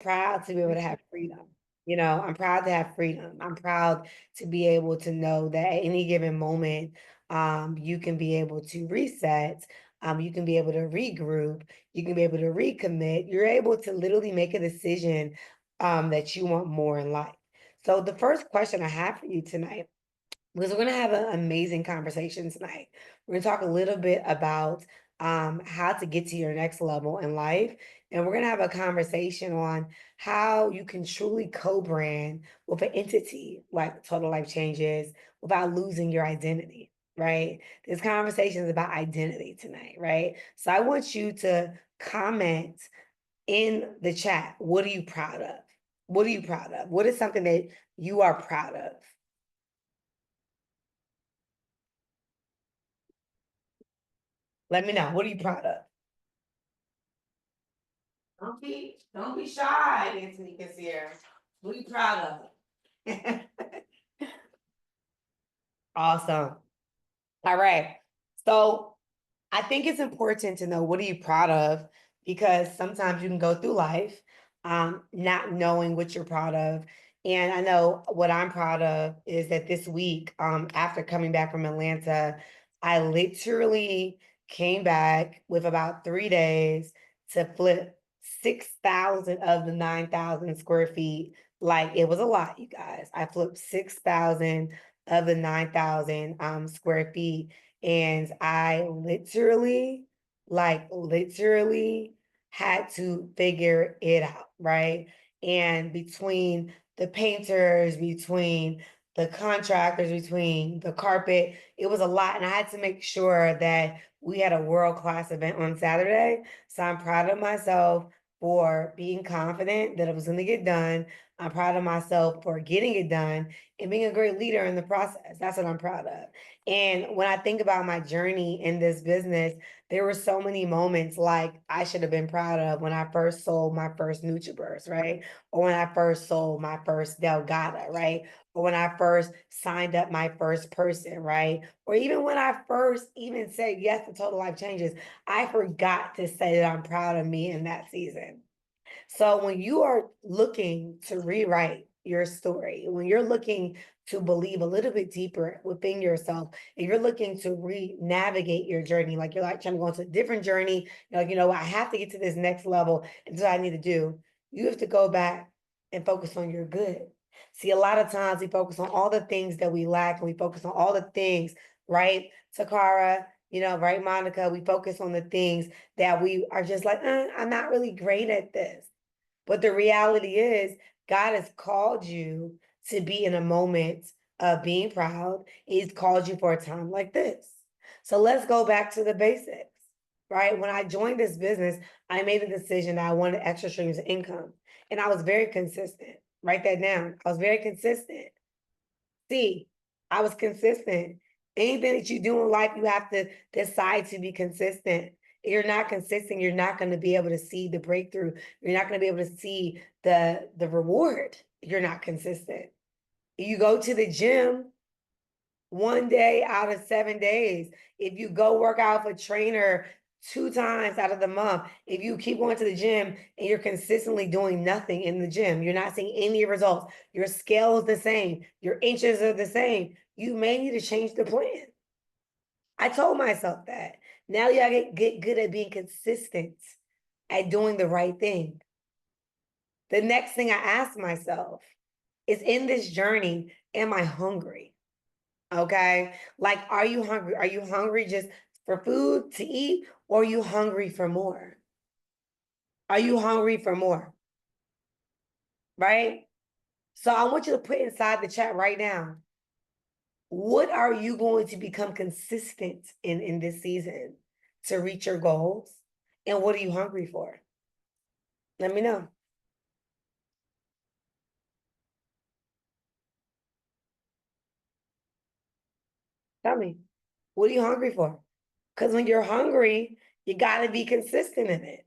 proud to be able to have freedom. I'm proud to have freedom. I'm proud to be able to know that at any given moment, you can be able to reset, you can be able to regroup, you can be able to recommit. You're able to literally make a decision that you want more in life. So the first question I have for you tonight, because we're going to have an amazing conversation tonight. We're going to talk a little bit about how to get to your next level in life. And we're going to have a conversation on how you can truly co-brand with an entity like Total Life Changes without losing your identity, right? This conversation is about identity tonight, right? So I want you to comment in the chat. What are you proud of? What are you proud of? What is something that you are proud of? Let me know. What are you proud of? Don't be shy, Antonica's here. What are you proud of? Awesome. All right. So I think it's important to know what are you proud of, because sometimes you can go through life not knowing what you're proud of. And I know what I'm proud of is that this week, after coming back from Atlanta, I literally came back with about 3 days to flip 6,000 of the 9,000 square feet. Like, it was a lot, you guys. I flipped 6,000 of the 9,000 square feet. And I literally, like literally had to figure it out, right? And between the painters, between the contractors, between the carpet, it was a lot. And I had to make sure that we had a world-class event on Saturday. So I'm proud of myself for being confident that it was going to get done. I'm proud of myself for getting it done and being a great leader in the process. That's what I'm proud of. And when I think about my journey in this business, there were so many moments like I should have been proud of when I first sold my first NutriBurst, right? Or when I first sold my first Delgada, right? Or when I first signed up my first person, right? Or even when I first even said yes to Total Life Changes, I forgot to say that I'm proud of me in that season. So when you are looking to rewrite your story, when you're looking to believe a little bit deeper within yourself, and you're looking to re-navigate your journey, like you're like trying to go into a different journey, you're like, I have to get to this next level, and this is what I need to do. You have to go back and focus on your good. See, a lot of times we focus on all the things that we lack, and we focus on all the things, right? Takara, right, Monica, we focus on the things that we are just like, I'm not really great at this. But the reality is, God has called you to be in a moment of being proud. He's called you for a time like this. So let's go back to the basics, right? When I joined this business, I made a decision that I wanted extra streams of income. And I was very consistent. Write that down. I was very consistent. See, I was consistent. Anything that you do in life, you have to decide to be consistent. If you're not consistent, you're not going to be able to see the breakthrough. You're not going to be able to see the reward. You're not consistent. You go to the gym 1 day out of 7 days. If you go work out with a trainer 2 times out of the month, if you keep going to the gym and you're consistently doing nothing in the gym, you're not seeing any results, your scale is the same, your inches are the same, you may need to change the plan. I told myself that. Now you gotta get good at being consistent at doing the right thing. The next thing I asked myself is, in this journey, am I hungry? Okay. Like, are you hungry? Are you hungry just for food to eat, or are you hungry for more? Are you hungry for more? Right? So I want you to put inside the chat right now. What are you going to become consistent in this season to reach your goals? And what are you hungry for? Let me know. Tell me. What are you hungry for? Because when you're hungry, you got to be consistent in it.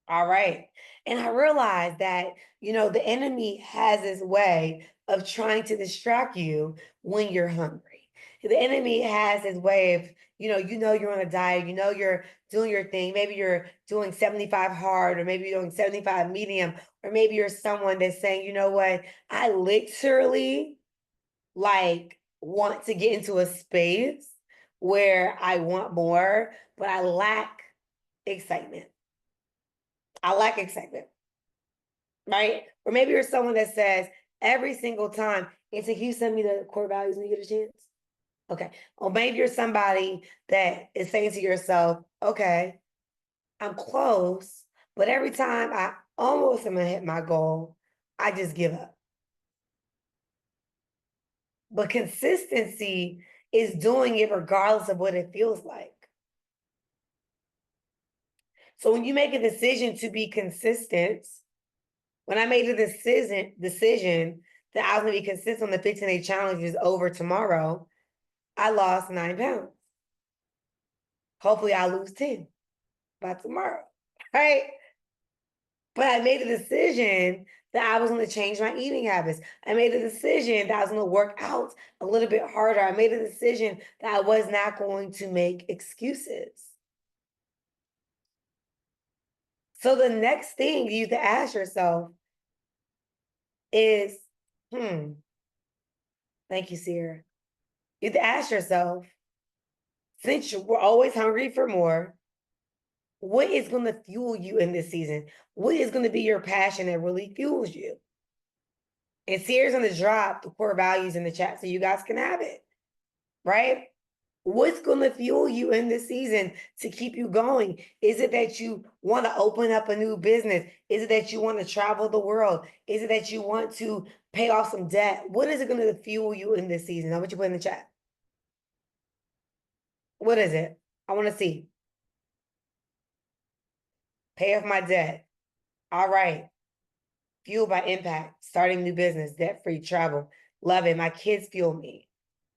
All right. And I realized that, the enemy has his way of trying to distract you when you're hungry. The enemy has his way of, you're on a diet, you're doing your thing. Maybe you're doing 75 hard, or maybe you're doing 75 medium, or maybe you're someone that's saying, you know what, I literally like want to get into a space where I want more, but I lack excitement. I lack excitement, right? Or maybe you're someone that says every single time, and so can you send me the core values when you get a chance? Okay. Or maybe you're somebody that is saying to yourself, okay, I'm close, but every time I almost am gonna hit my goal, I just give up. But consistency is doing it regardless of what it feels like. So when you make a decision to be consistent, when I made a decision that I was gonna be consistent on the 15-day challenge is over tomorrow, I lost 9 pounds. Hopefully I lose 10 by tomorrow, right? But I made a decision that I was going to change my eating habits. I made a decision that I was going to work out a little bit harder. I made a decision that I was not going to make excuses. So the next thing you have to ask yourself is, thank you, Sierra. You have to ask yourself, since we're always hungry for more, what is going to fuel you in this season? What is going to be your passion that really fuels you? And Sierra's going to drop the core values in the chat so you guys can have it, right? What's going to fuel you in this season to keep you going? Is it that you want to open up a new business? Is it that you want to travel the world? Is it that you want to pay off some debt? What is it going to fuel you in this season? Now, what you put in the chat? What is it? I want to see. Pay off my debt. All right. Fueled by impact, starting new business, debt-free travel. Love it. My kids fuel me.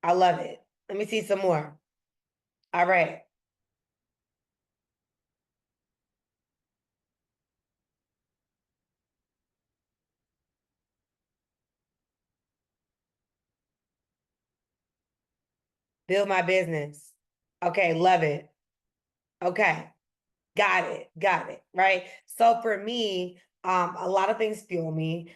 I love it. Let me see some more. All right. Build my business. Okay, love it. Okay. Got it. Right. So for me, a lot of things fuel me.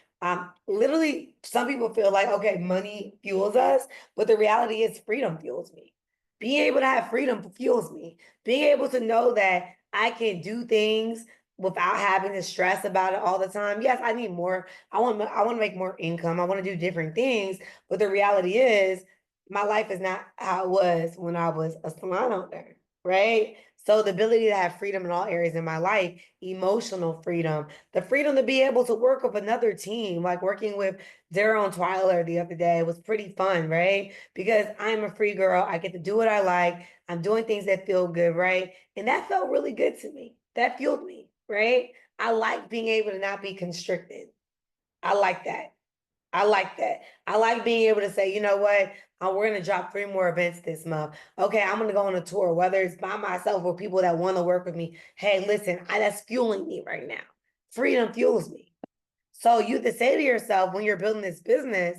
Literally, some people feel like, okay, money fuels us, but the reality is freedom fuels me. Being able to have freedom fuels me. Being able to know that I can do things without having to stress about it all the time. Yes, I need more. I want to make more income. I want to do different things, but the reality is my life is not how it was when I was a salon owner, right? So the ability to have freedom in all areas in my life, emotional freedom, the freedom to be able to work with another team, like working with Daryl and Twyler the other day was pretty fun, right? Because I'm a free girl. I get to do what I like. I'm doing things that feel good, right? And that felt really good to me. That fueled me, right? I like being able to not be constricted. I like that. I like that. I like being able to say, you know what? We're going to drop 3 more events this month. Okay, I'm going to go on a tour, whether it's by myself or people that want to work with me. Hey, listen, that's fueling me right now. Freedom fuels me. So you have to say to yourself when you're building this business,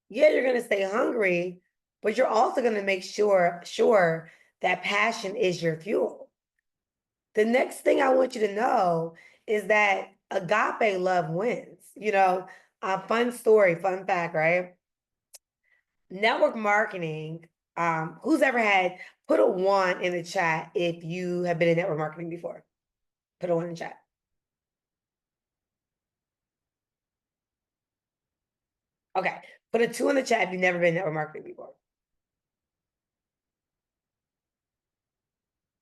yeah, you're going to stay hungry, but you're also going to make sure that passion is your fuel. The next thing I want you to know is that agape love wins. A fun story, fun fact, right? Network marketing. Who's ever put a 1 in the chat if you have been in network marketing before? Put a 1 in the chat. Okay. Put a 2 in the chat if you've never been in network marketing before.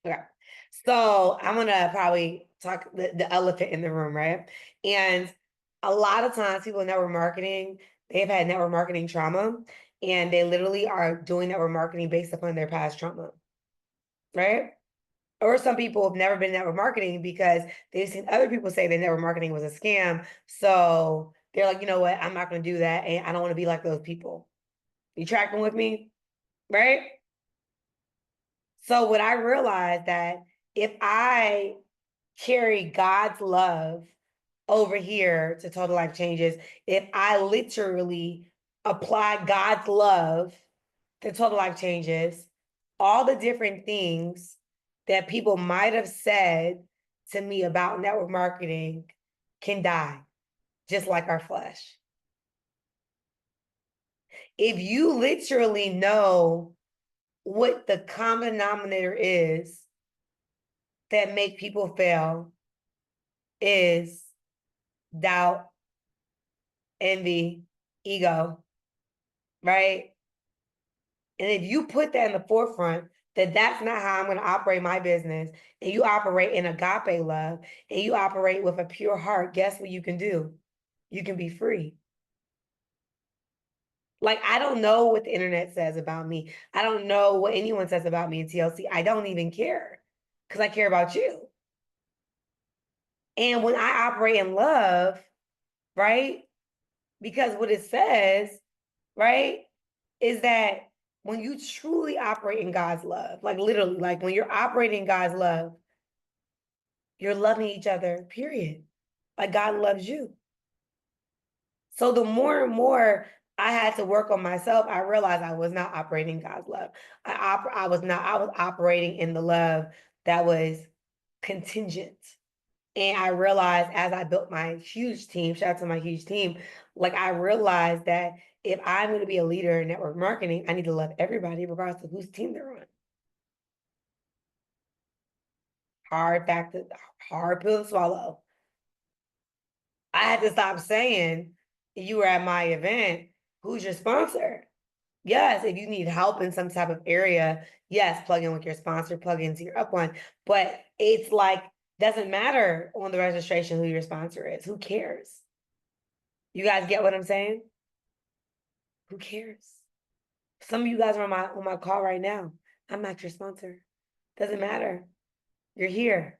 Okay. So I'm gonna probably talk the elephant in the room, right? And a lot of times people in network marketing, they've had network marketing trauma, and they literally are doing network marketing based upon their past trauma, right? Or some people have never been in network marketing because they've seen other people say that network marketing was a scam. So they're like, you know what? I'm not going to do that. And I don't want to be like those people. You tracking with me? Right? So what I realized that if I carry God's love over here to Total Life Changes, if I literally apply God's love the total life changes, all the different things that people might have said to me about network marketing can die, just like our flesh. If you literally know what the common denominator is that make people fail is doubt, envy, ego, right? And if you put that in the forefront, that that's not how I'm going to operate my business, and you operate in agape love, and you operate with a pure heart, guess what you can do? You can be free. Like, I don't know what the internet says about me. I don't know what anyone says about me in TLC. I don't even care because I care about you. And when I operate in love, right? Because what it says, right, is that when you truly operate in God's love, like literally, like when you're operating in God's love, you're loving each other, period. Like God loves you. So the more and more I had to work on myself, I realized I was not operating God's love. I was not, I was operating in the love that was contingent. And I realized as I built my huge team, shout out to my huge team, like I realized that if I'm going to be a leader in network marketing, I need to love everybody regardless of whose team they're on. Hard fact, hard pill to swallow. I had to stop saying, you were at my event, who's your sponsor? Yes, if you need help in some type of area, yes, plug in with your sponsor, plug into your upline. But it's like, doesn't matter on the registration who your sponsor is. Who cares? You guys get what I'm saying? Who cares? Some of you guys are on my call right now. I'm not your sponsor. Doesn't matter. You're here.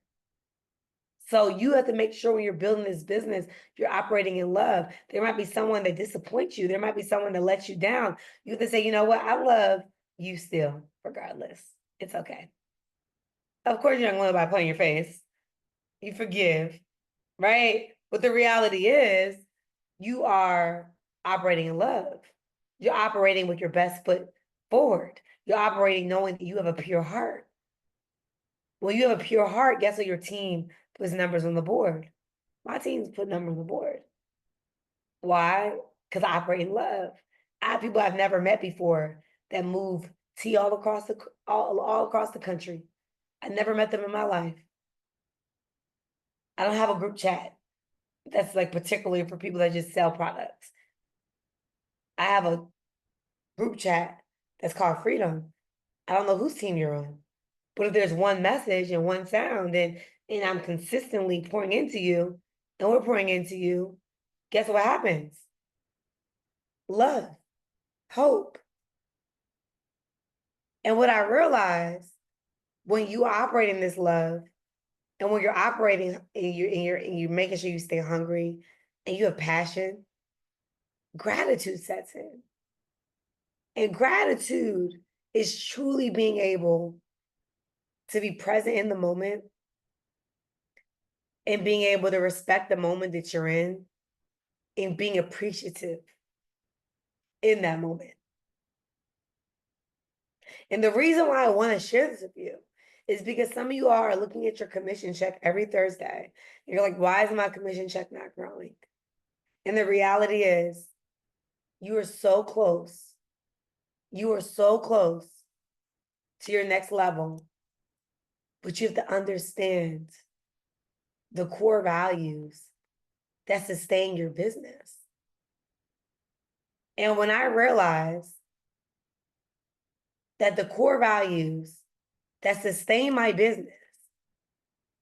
So you have to make sure when you're building this business, you're operating in love. There might be someone that disappoints you. There might be someone that lets you down. You have to say, you know what? I love you still, regardless. It's okay. Of course, you're not going to by playing your face. You forgive, right? But the reality is, you are operating in love. You're operating with your best foot forward. You're operating knowing that you have a pure heart. When you have a pure heart, guess what your team puts numbers on the board? My team's put numbers on the board. Why? Because I operate in love. I have people I've never met before that move tea all across all across the country. I never met them in my life. I don't have a group chat that's like particularly for people that just sell products. I have a group chat that's called Freedom. I don't know whose team you're on, but if there's one message and one sound, and I'm consistently pouring into you, and we're pouring into you, guess what happens? Love, hope. And what I realized when you operate in this love, and when you're operating and you're making sure you stay hungry and you have passion, gratitude sets in. And gratitude is truly being able to be present in the moment and being able to respect the moment that you're in and being appreciative in that moment. And the reason why I want to share this with you is because some of you are looking at your commission check every Thursday. You're like, why is my commission check not growing? And the reality is, you are so close. You are so close to your next level, but you have to understand the core values that sustain your business. And when I realized that the core values that sustain my business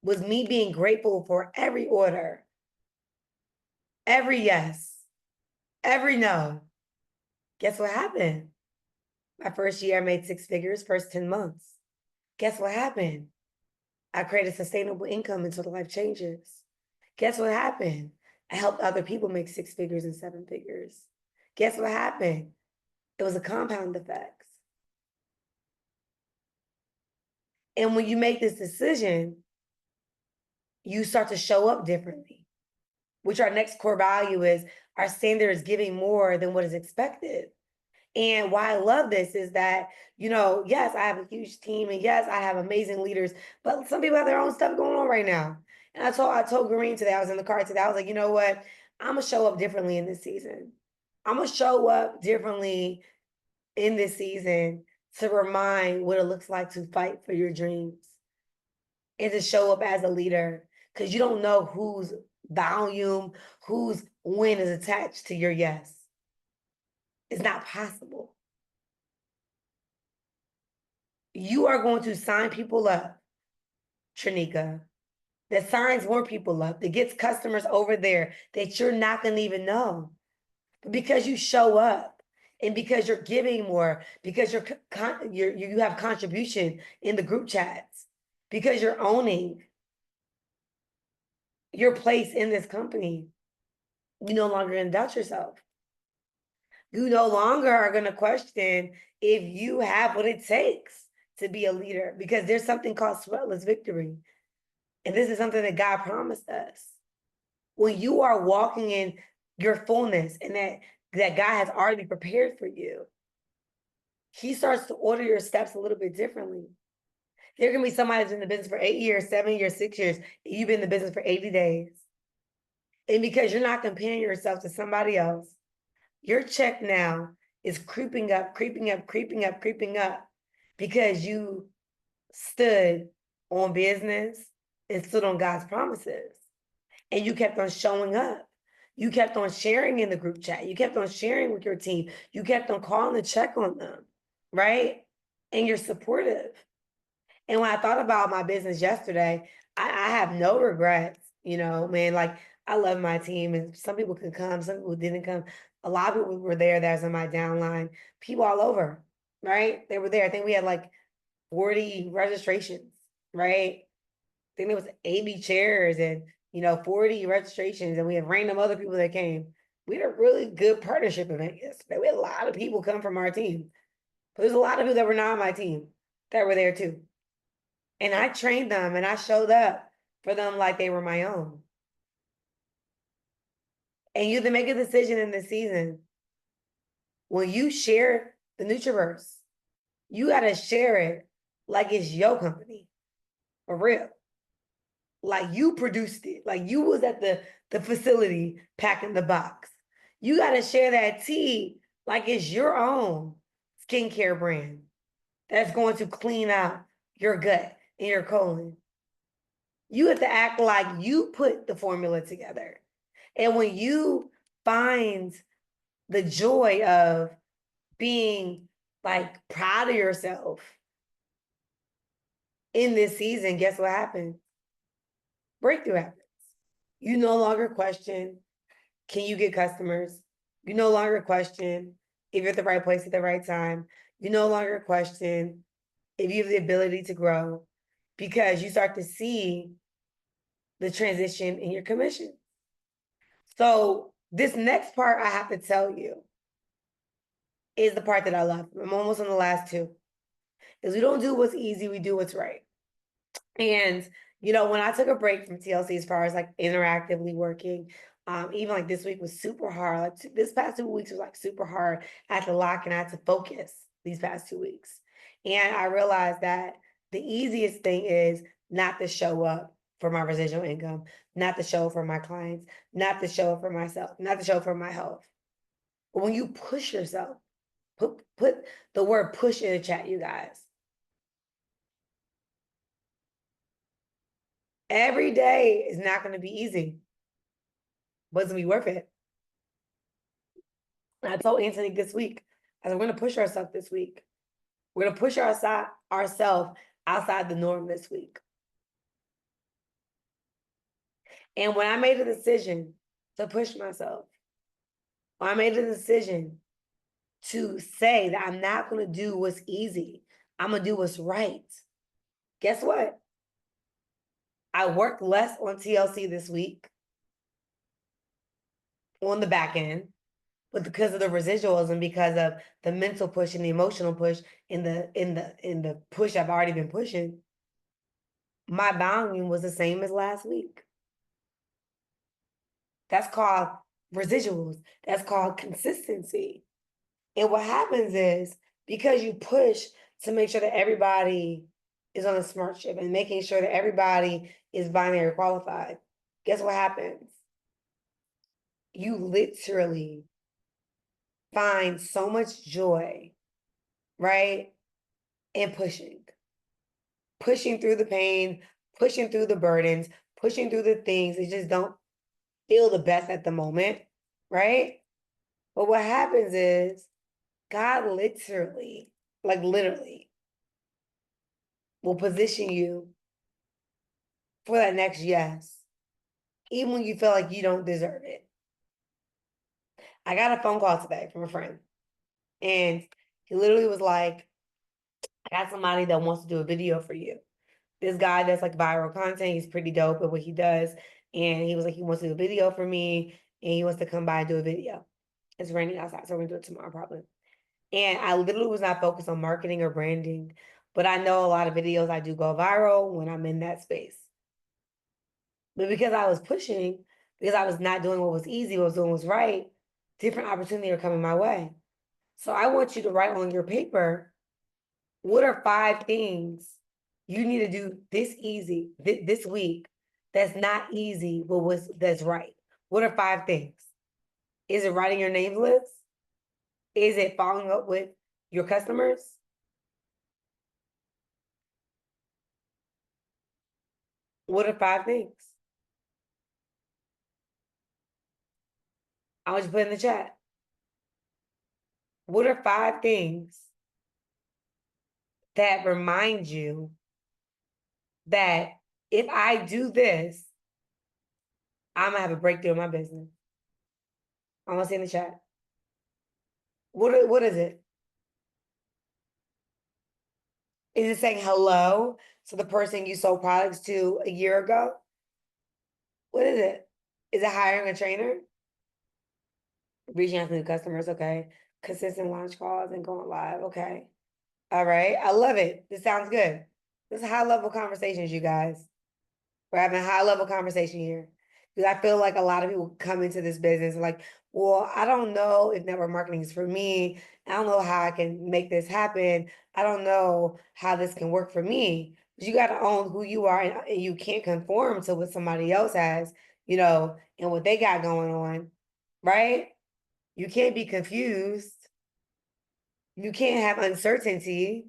was me being grateful for every order, every yes, every no, guess what happened? My first year, I made 6 figures, first 10 months. Guess what happened? I created sustainable income until the life changes. Guess what happened? I helped other people make 6 figures and 7 figures. Guess what happened? It was a compound effect. And when you make this decision, you start to show up differently, which our next core value is our standard is giving more than what is expected. And why I love this is that, yes, I have a huge team and yes, I have amazing leaders, but some people have their own stuff going on right now. And I told Green today, I was in the car today, I was like, you know what? I'm gonna show up differently in this season. I'm gonna show up differently in this season to remind what it looks like to fight for your dreams and to show up as a leader because you don't know whose volume, whose win is attached to your yes. It's not possible. You are going to sign people up, Trinika, that signs more people up, that gets customers over there that you're not going to even know. But because you show up and because you're giving more, because you have contribution in the group chats, because you're owning your place in this company, you no longer gonna doubt yourself. You no longer are going to question if you have what it takes to be a leader because there's something called sweatless victory. And this is something that God promised us. When you are walking in your fullness and that God has already prepared for you, he starts to order your steps a little bit differently. There can be somebody that's in the business for 8 years, 7 years, 6 years, and you've been in the business for 80 days. And because you're not comparing yourself to somebody else, your check now is creeping up, creeping up, creeping up, creeping up because you stood on business and stood on God's promises. And you kept on showing up. You kept on sharing in the group chat. You kept on sharing with your team. You kept on calling to check on them, right? And you're supportive. And when I thought about my business yesterday, I have no regrets, man. Like, I love my team, and some people could come, some people didn't come. A lot of people were there that's on my downline, people all over, right? They were there. I think we had like 40 registrations, right? I think there was 80 chairs and 40 registrations, and we had random other people that came. We had a really good partnership event yesterday. We had a lot of people come from our team, but there's a lot of people that were not on my team that were there too. And I trained them and I showed up for them like they were my own. And you have to make a decision in this season. When you share the Nutriverse, you got to share it like it's your company, for real. Like you produced it, like you was at the facility packing the box. You got to share that tea like it's your own skincare brand that's going to clean out your gut and your colon. You have to act like you put the formula together. And when you find the joy of being like proud of yourself in this season, guess what happens? Breakthrough happens. You no longer question, can you get customers? You no longer question if you're at the right place at the right time. You no longer question if you have the ability to grow because you start to see the transition in your commission. So this next part I have to tell you is the part that I love. I'm almost on the last two. Is we don't do what's easy, we do what's right. And when I took a break from TLC as far as like interactively working, even like this week was super hard. Like this past 2 weeks was like super hard. I had to lock and I had to focus these past 2 weeks. And I realized that the easiest thing is not to show up for my residual income, not to show up for my clients, not to show up for myself, not to show up for my health. But when you push yourself, put the word push in the chat, you guys. Every day is not going to be easy, but it's going to be worth it. I told Anthony this week, I said, we're going to push ourselves this week. We're going to push ourselves outside the norm this week. And when I made a decision to push myself, when I made a decision to say that I'm not going to do what's easy, I'm going to do what's right. Guess what? I worked less on TLC this week on the back end, but because of the residuals and because of the mental push and the emotional push in the push I've already been pushing, my volume was the same as last week. That's called residuals. That's called consistency. And what happens is because you push to make sure that everybody is on a smart chip and making sure that everybody is binary qualified, guess what happens? You literally find so much joy, right? In pushing through the pain, pushing through the burdens, pushing through the things that just don't feel the best at the moment, right? But what happens is God literally, like literally, will position you for that next yes, even when you feel like you don't deserve it. I got a phone call today from a friend, and he literally was like, I got somebody that wants to do a video for you. This guy that's like viral content, he's pretty dope at what he does. And he was like, he wants to do a video for me, and he wants to come by and do a video. It's raining outside, so we're gonna do it tomorrow probably. And I literally was not focused on marketing or branding, but I know a lot of videos I do go viral when I'm in that space. But because I was pushing, because I was not doing what was easy, what was doing was right, different opportunities are coming my way. So I want you to write on your paper, what are 5 things you need to do this week that's not easy, but that's right? What are 5 things? Is it writing your name list? Is it following up with your customers? What are 5 things? I want you to put in the chat. What are 5 things that remind you that if I do this, I'm gonna have a breakthrough in my business? I want to see in the chat. What is it? Is it saying hello to the person you sold products to a year ago? What is it? Is it hiring a trainer? Reaching out to new customers, okay. Consistent launch calls and going live, okay. All right, I love it. This sounds good. This is high level conversations, you guys. We're having a high level conversation here. Because I feel like a lot of people come into this business like, well, I don't know if network marketing is for me. I don't know how I can make this happen. I don't know how this can work for me. But you got to own who you are, and you can't conform to what somebody else has, and what they got going on, right? You can't be confused. You can't have uncertainty.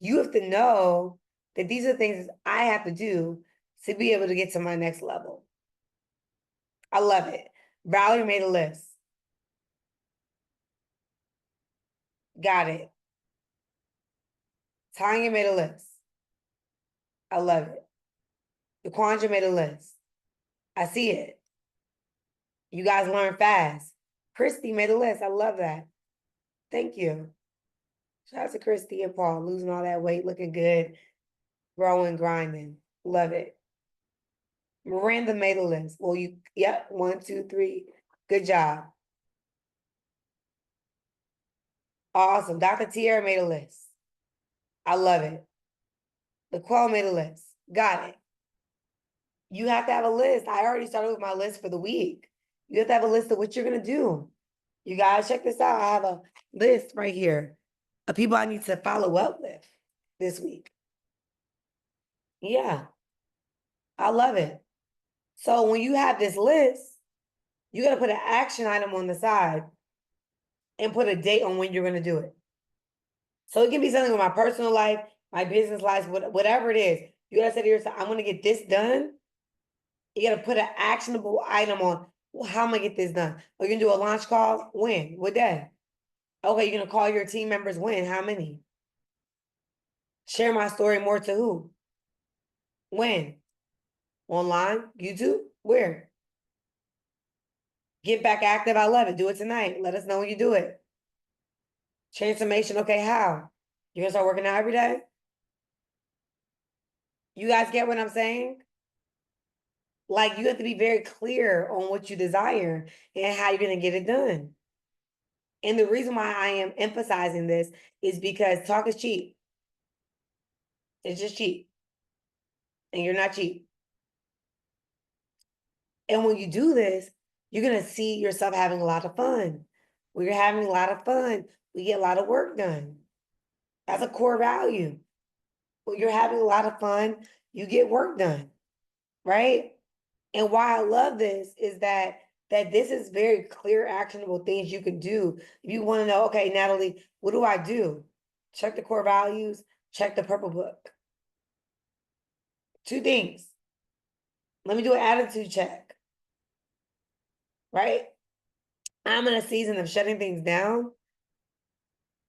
You have to know that these are things I have to do to be able to get to my next level. I love it. Valerie made a list. Got it. Tanya made a list. I love it. DeQuandra made a list. I see it. You guys learn fast. Christy made a list. I love that. Thank you. Shout out to Christy and Paul, losing all that weight, looking good, growing, grinding. Love it. Miranda made a list. Well, yep, 1, 2, 3. Good job. Awesome. Dr. Tierra made a list. I love it. Nicole made a list. Got it. You have to have a list. I already started with my list for the week. You have to have a list of what you're going to do. You guys check this out. I have a list right here of people I need to follow up with this week. Yeah, I love it. So when you have this list, you got to put an action item on the side and put a date on when you're going to do it. So it can be something with my personal life, my business life, whatever it is. You got to say to yourself, I'm going to get this done. You got to put an actionable item on, well, how am I going to get this done? Are you going to do a launch call? When? What day? Okay, you're going to call your team members when? How many? Share my story more to who? When? Online? YouTube? Where? Get back active. I love it. Do it tonight. Let us know when you do it. Transformation. Okay, how? You're going to start working out every day? You guys get what I'm saying? Like, you have to be very clear on what you desire and how you're going to get it done. And the reason why I am emphasizing this is because talk is cheap. It's just cheap. And you're not cheap. And when you do this, you're going to see yourself having a lot of fun. We're having a lot of fun. We get a lot of work done. That's a core value. When you're having a lot of fun, you get work done, right? And why I love this is that this is very clear, actionable things you can do. If you want to know, okay, Nathalie, what do I do? Check the core values, check the purple book. Two things. Let me do an attitude check, right? I'm in a season of shutting things down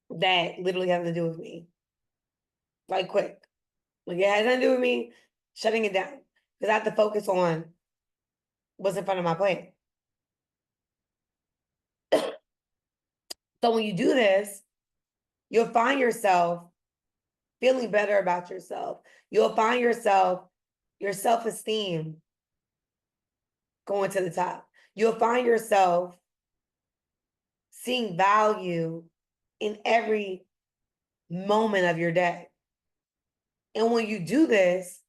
that literally has to do with me. Like quick. Like it has nothing to do with me shutting it down. Because I have to focus on what's in front of my plate. So when you do this, you'll find yourself feeling better about yourself. You'll find yourself, your self-esteem going to the top. You'll find yourself seeing value in every moment of your day. And when you do this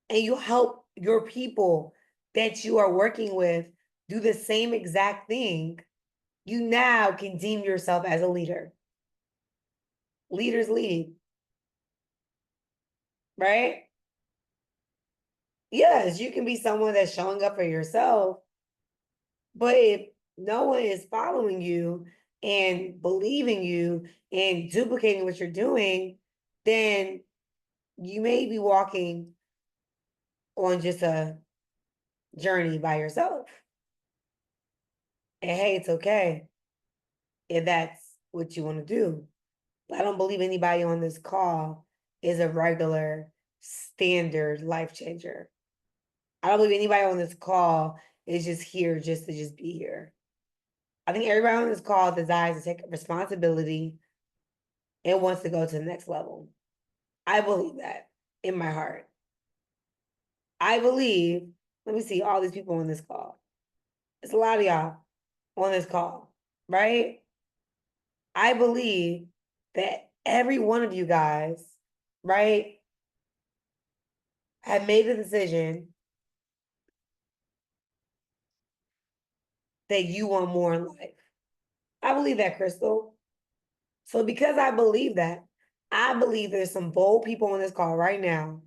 and you help your people that you are working with do the same exact thing, you now can deem yourself as a leader. Leaders lead, right? Yes, you can be someone that's showing up for yourself, but if no one is following you and believing you and duplicating what you're doing, then you may be walking on just a journey by yourself. And hey, it's okay if that's what you want to do. But I don't believe anybody on this call is a regular standard life changer. I don't believe anybody on this call is just here just to just be here. I think everybody on this call desires to take responsibility and wants to go to the next level. I believe that in my heart. I believe, let me see all these people on this call. It's a lot of y'all on this call, right? I believe that every one of you guys, right, have made a decision that you want more in life. I believe that, Crystal. So because I believe that, I believe there's some bold people on this call right now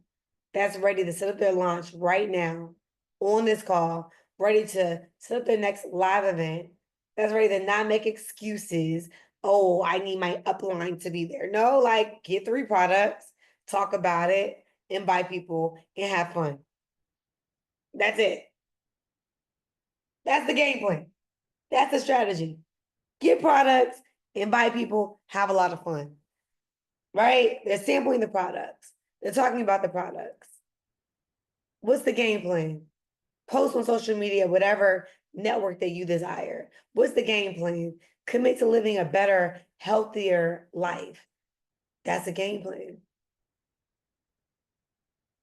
that's ready to set up their launch right now on this call, ready to set up their next live event, that's ready to not make excuses. Oh, I need my upline to be there. No, like get 3 products, talk about it, invite people, and have fun. That's it. That's the game plan. That's the strategy. Get products, invite people, have a lot of fun. Right? They're sampling the products. They're talking about the products. What's the game plan? Post on social media, whatever network that you desire. What's the game plan? Commit to living a better, healthier life. That's a game plan.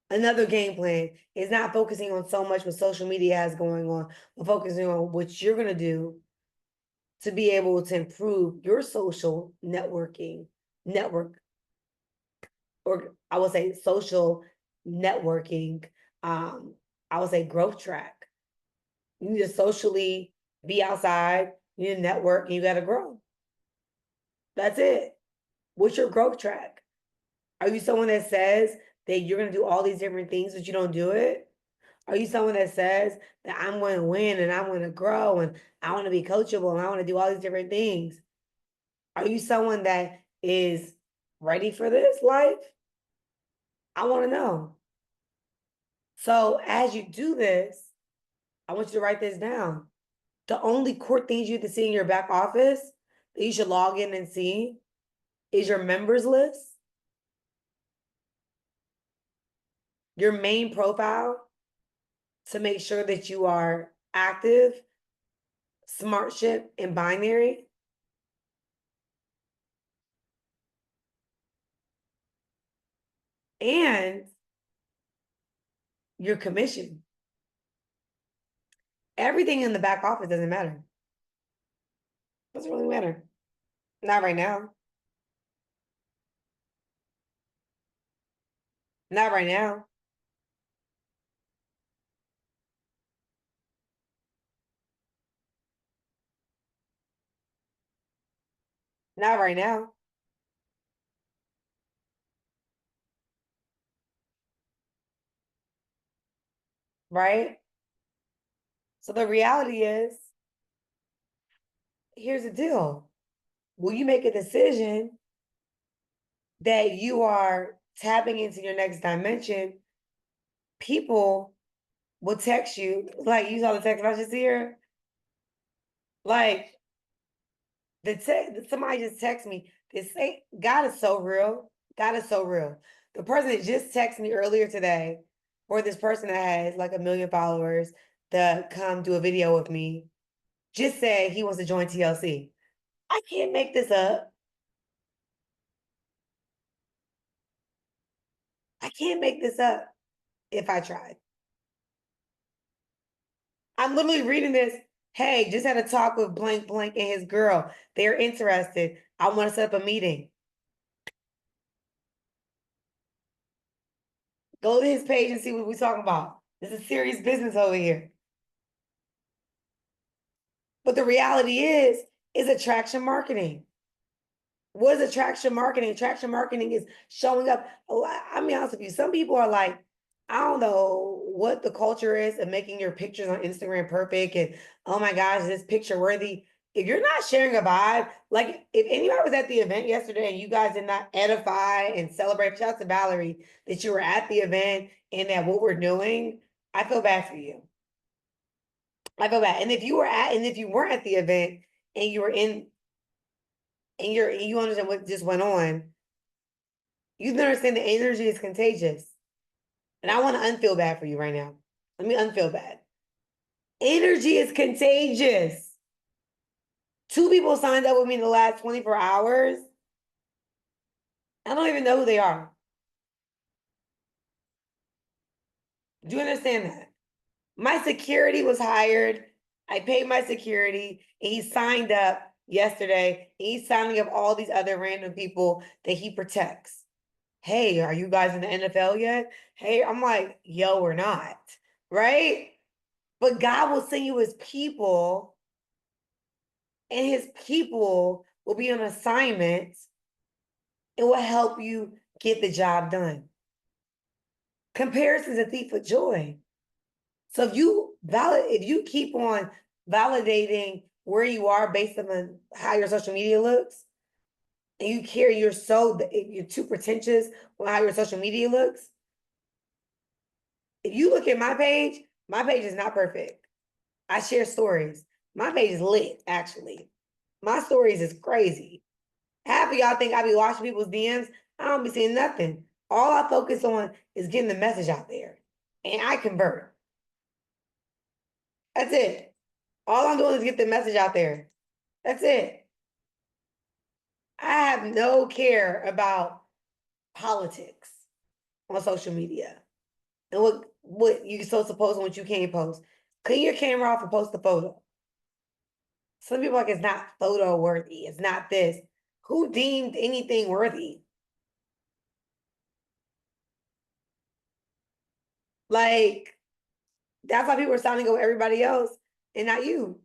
Another game plan is not focusing on so much what social media has going on, but focusing on what you're going to do to be able to improve your social network, or I would say social networking. I would say growth track. You need to socially be outside, you need to network, and you got to grow. That's it. What's your growth track? Are you someone that says that you're going to do all these different things, but you don't do it? Are you someone that says that I'm going to win and I'm going to grow and I want to be coachable and I want to do all these different things? Are you someone that is ready for this life? I want to know. So as you do this, I want you to write this down. The only core things you have to see in your back office that you should log in and see is your members list, your main profile to make sure that you are active, SmartShip, and binary. And your commission. Everything in the back office doesn't matter. Doesn't really matter. Not right now. Not right now. Not right now. Right? So the reality is, here's the deal. Will you make a decision that you are tapping into your next dimension? People will text you, like you saw the text messages here. Like somebody just text me. They say God is so real. God is so real. The person that just texted me earlier today, or this person that has like 1 million followers to come do a video with me, just said he wants to join TLC. I can't make this up. I can't make this up if I tried. I'm literally reading this. Hey, just had a talk with blank blank and his girl. They're interested. I want to set up a meeting. Go to his page and see what we're talking about. This is serious business over here. But the reality is attraction marketing. What is attraction marketing? Attraction marketing is showing up. I'm be honest with you. Some people are like, I don't know what the culture is of making your pictures on Instagram perfect. And oh my gosh, this picture worthy. If you're not sharing a vibe, like if anybody was at the event yesterday and you guys did not edify and celebrate, shout out to Valerie that you were at the event and that what we're doing, I feel bad for you. I feel bad. And if you were at, and if you weren't at the event and you were in, and you understand what just went on, you understand the energy is contagious. And I want to unfeel bad for you right now. Let me unfeel bad. Energy is contagious. 2 people signed up with me in the last 24 hours. I don't even know who they are. Do you understand that? My security was hired. I paid my security, and he signed up yesterday. And he's signing up all these other random people that he protects. Hey, are you guys in the NFL yet? Hey, I'm like, yo, we're not, right? But God will send you his people, and his people will be on assignment and will help you get the job done. Comparison is a thief of joy. So if you keep on validating where you are based on how your social media looks, and you care you're too pretentious on how your social media looks. If you look at my page is not perfect. I share stories. My page is lit, actually. My stories is crazy. Half of y'all think I be watching people's DMs. I don't be seeing nothing. All I focus on is getting the message out there. And I convert. That's it. All I'm doing is get the message out there. That's it. I have no care about politics on social media. And what you supposed to post and what you can't post. Clean your camera off and post the photo. Some people are like, it's not photo worthy. It's not this. Who deemed anything worthy? Like, that's why people are signing up with everybody else and not you.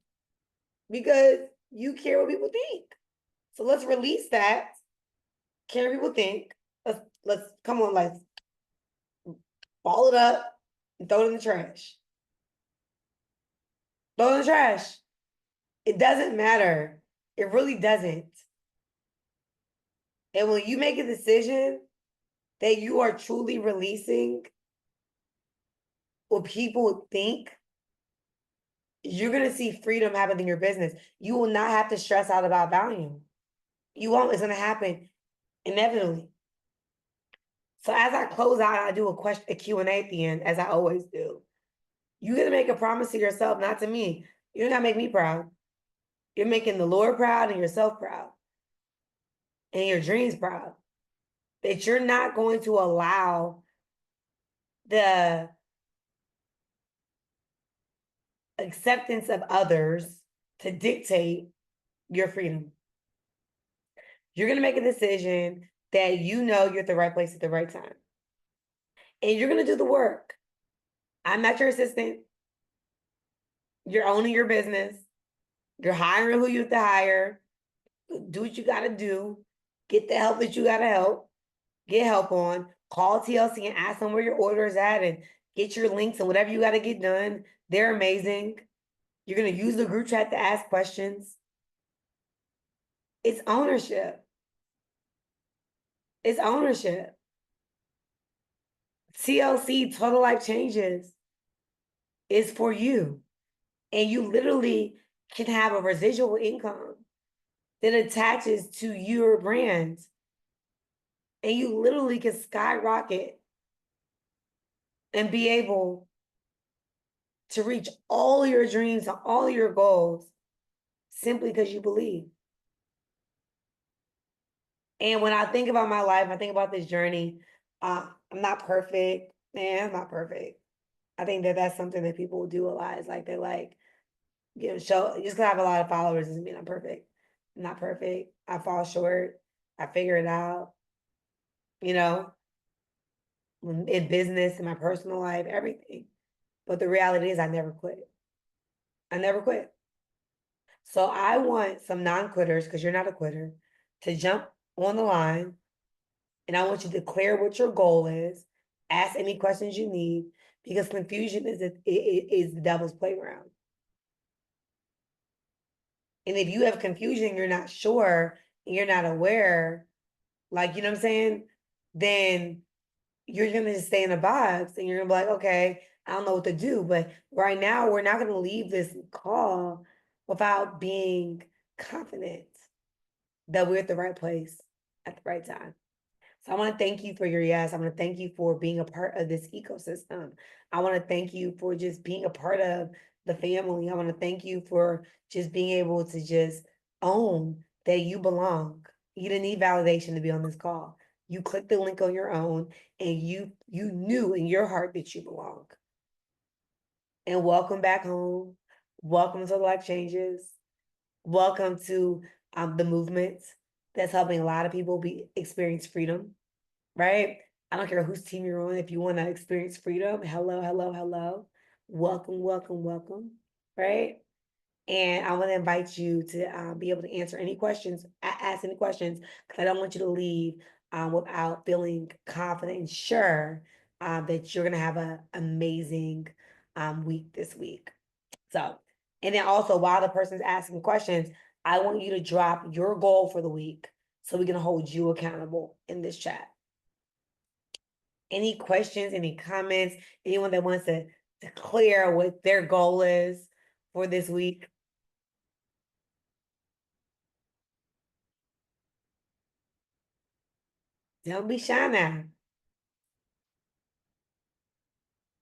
Because you care what people think. So let's release that. Care what people think. Let's come on, let's ball it up and throw it in the trash. Throw it in the trash. It doesn't matter. It really doesn't. And when you make a decision that you are truly releasing what people think, you're going to see freedom happen in your business. You will not have to stress out about volume. You won't. It's going to happen inevitably. So as I close out, I do a Q&A at the end, as I always do. You got to make a promise to yourself, not to me. You don't got to make me proud. You're making the Lord proud and yourself proud. And your dreams proud. That you're not going to allow the acceptance of others to dictate your freedom. You're going to make a decision that you know you're at the right place at the right time. And you're going to do the work. I'm not your assistant. You're owning your business. You're hiring who you have to hire. do what you gotta do, get the help that you gotta get help on, call TLC and ask them where your order is at and get your links and whatever you gotta get done. They're amazing. You're gonna use the group chat to ask questions. It's ownership. It's ownership. TLC, Total Life Changes, is for you. And you literally can have a residual income that attaches to your brand. And you literally can skyrocket and be able to reach all your dreams and all your goals simply because you believe. And when I think about my life, I think about this journey. I'm not perfect, man. I'm not perfect. I think that that's something that people do a lot. It's like they're like, show just because I have a lot of followers doesn't mean I'm perfect. I'm not perfect. I fall short. I figure it out. You know, in business, in my personal life, everything. But the reality is, I never quit. I never quit. So I want some non-quitters, because you're not a quitter, to jump on the line, and I want you to declare what your goal is. Ask any questions you need, because confusion is the devil's playground. And if you have confusion, you're not sure, and you're not aware, like, you know what I'm saying? Then you're gonna just stay in a box and you're gonna be like, okay, I don't know what to do. But right now, we're not gonna leave this call without being confident that we're at the right place at the right time. So I want to thank you for your yes. I want to thank you for being a part of this ecosystem. I want to thank you for just being a part of the family. I want to thank you for just being able to just own that you belong. You didn't need validation to be on this call. You clicked the link on your own and you knew in your heart that you belong. And welcome back home. Welcome to Life Changes. Welcome to the movement that's helping a lot of people experience freedom, right? I don't care whose team you're on. If you want to experience freedom, hello, hello, hello. Welcome, welcome, welcome, right? And I want to invite you to be able to answer any questions, ask any questions, because I don't want you to leave without feeling confident and sure that you're going to have an amazing week this week. So, and then also while the person's asking questions, I want you to drop your goal for the week so we can hold you accountable in this chat. Any questions, any comments, anyone that wants to declare what their goal is for this week? Don't be shy now.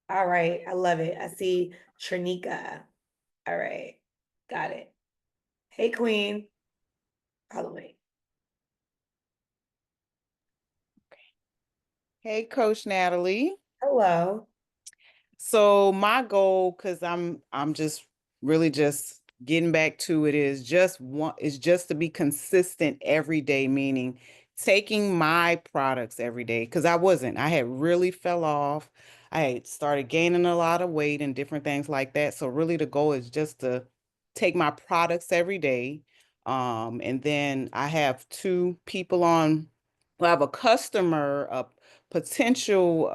All right, I love it. I see Trinika. All right, got it. Hey, Queen. Hold on, wait. Hey, Coach Nathalie. Hello. So my goal, because I'm just really just getting back to it, is just to be consistent every day, meaning taking my products every day. Because I wasn't. I had really fell off. I had started gaining a lot of weight and different things like that. So really the goal is just to take my products every day. And then I have two people on, well, I have a customer, a potential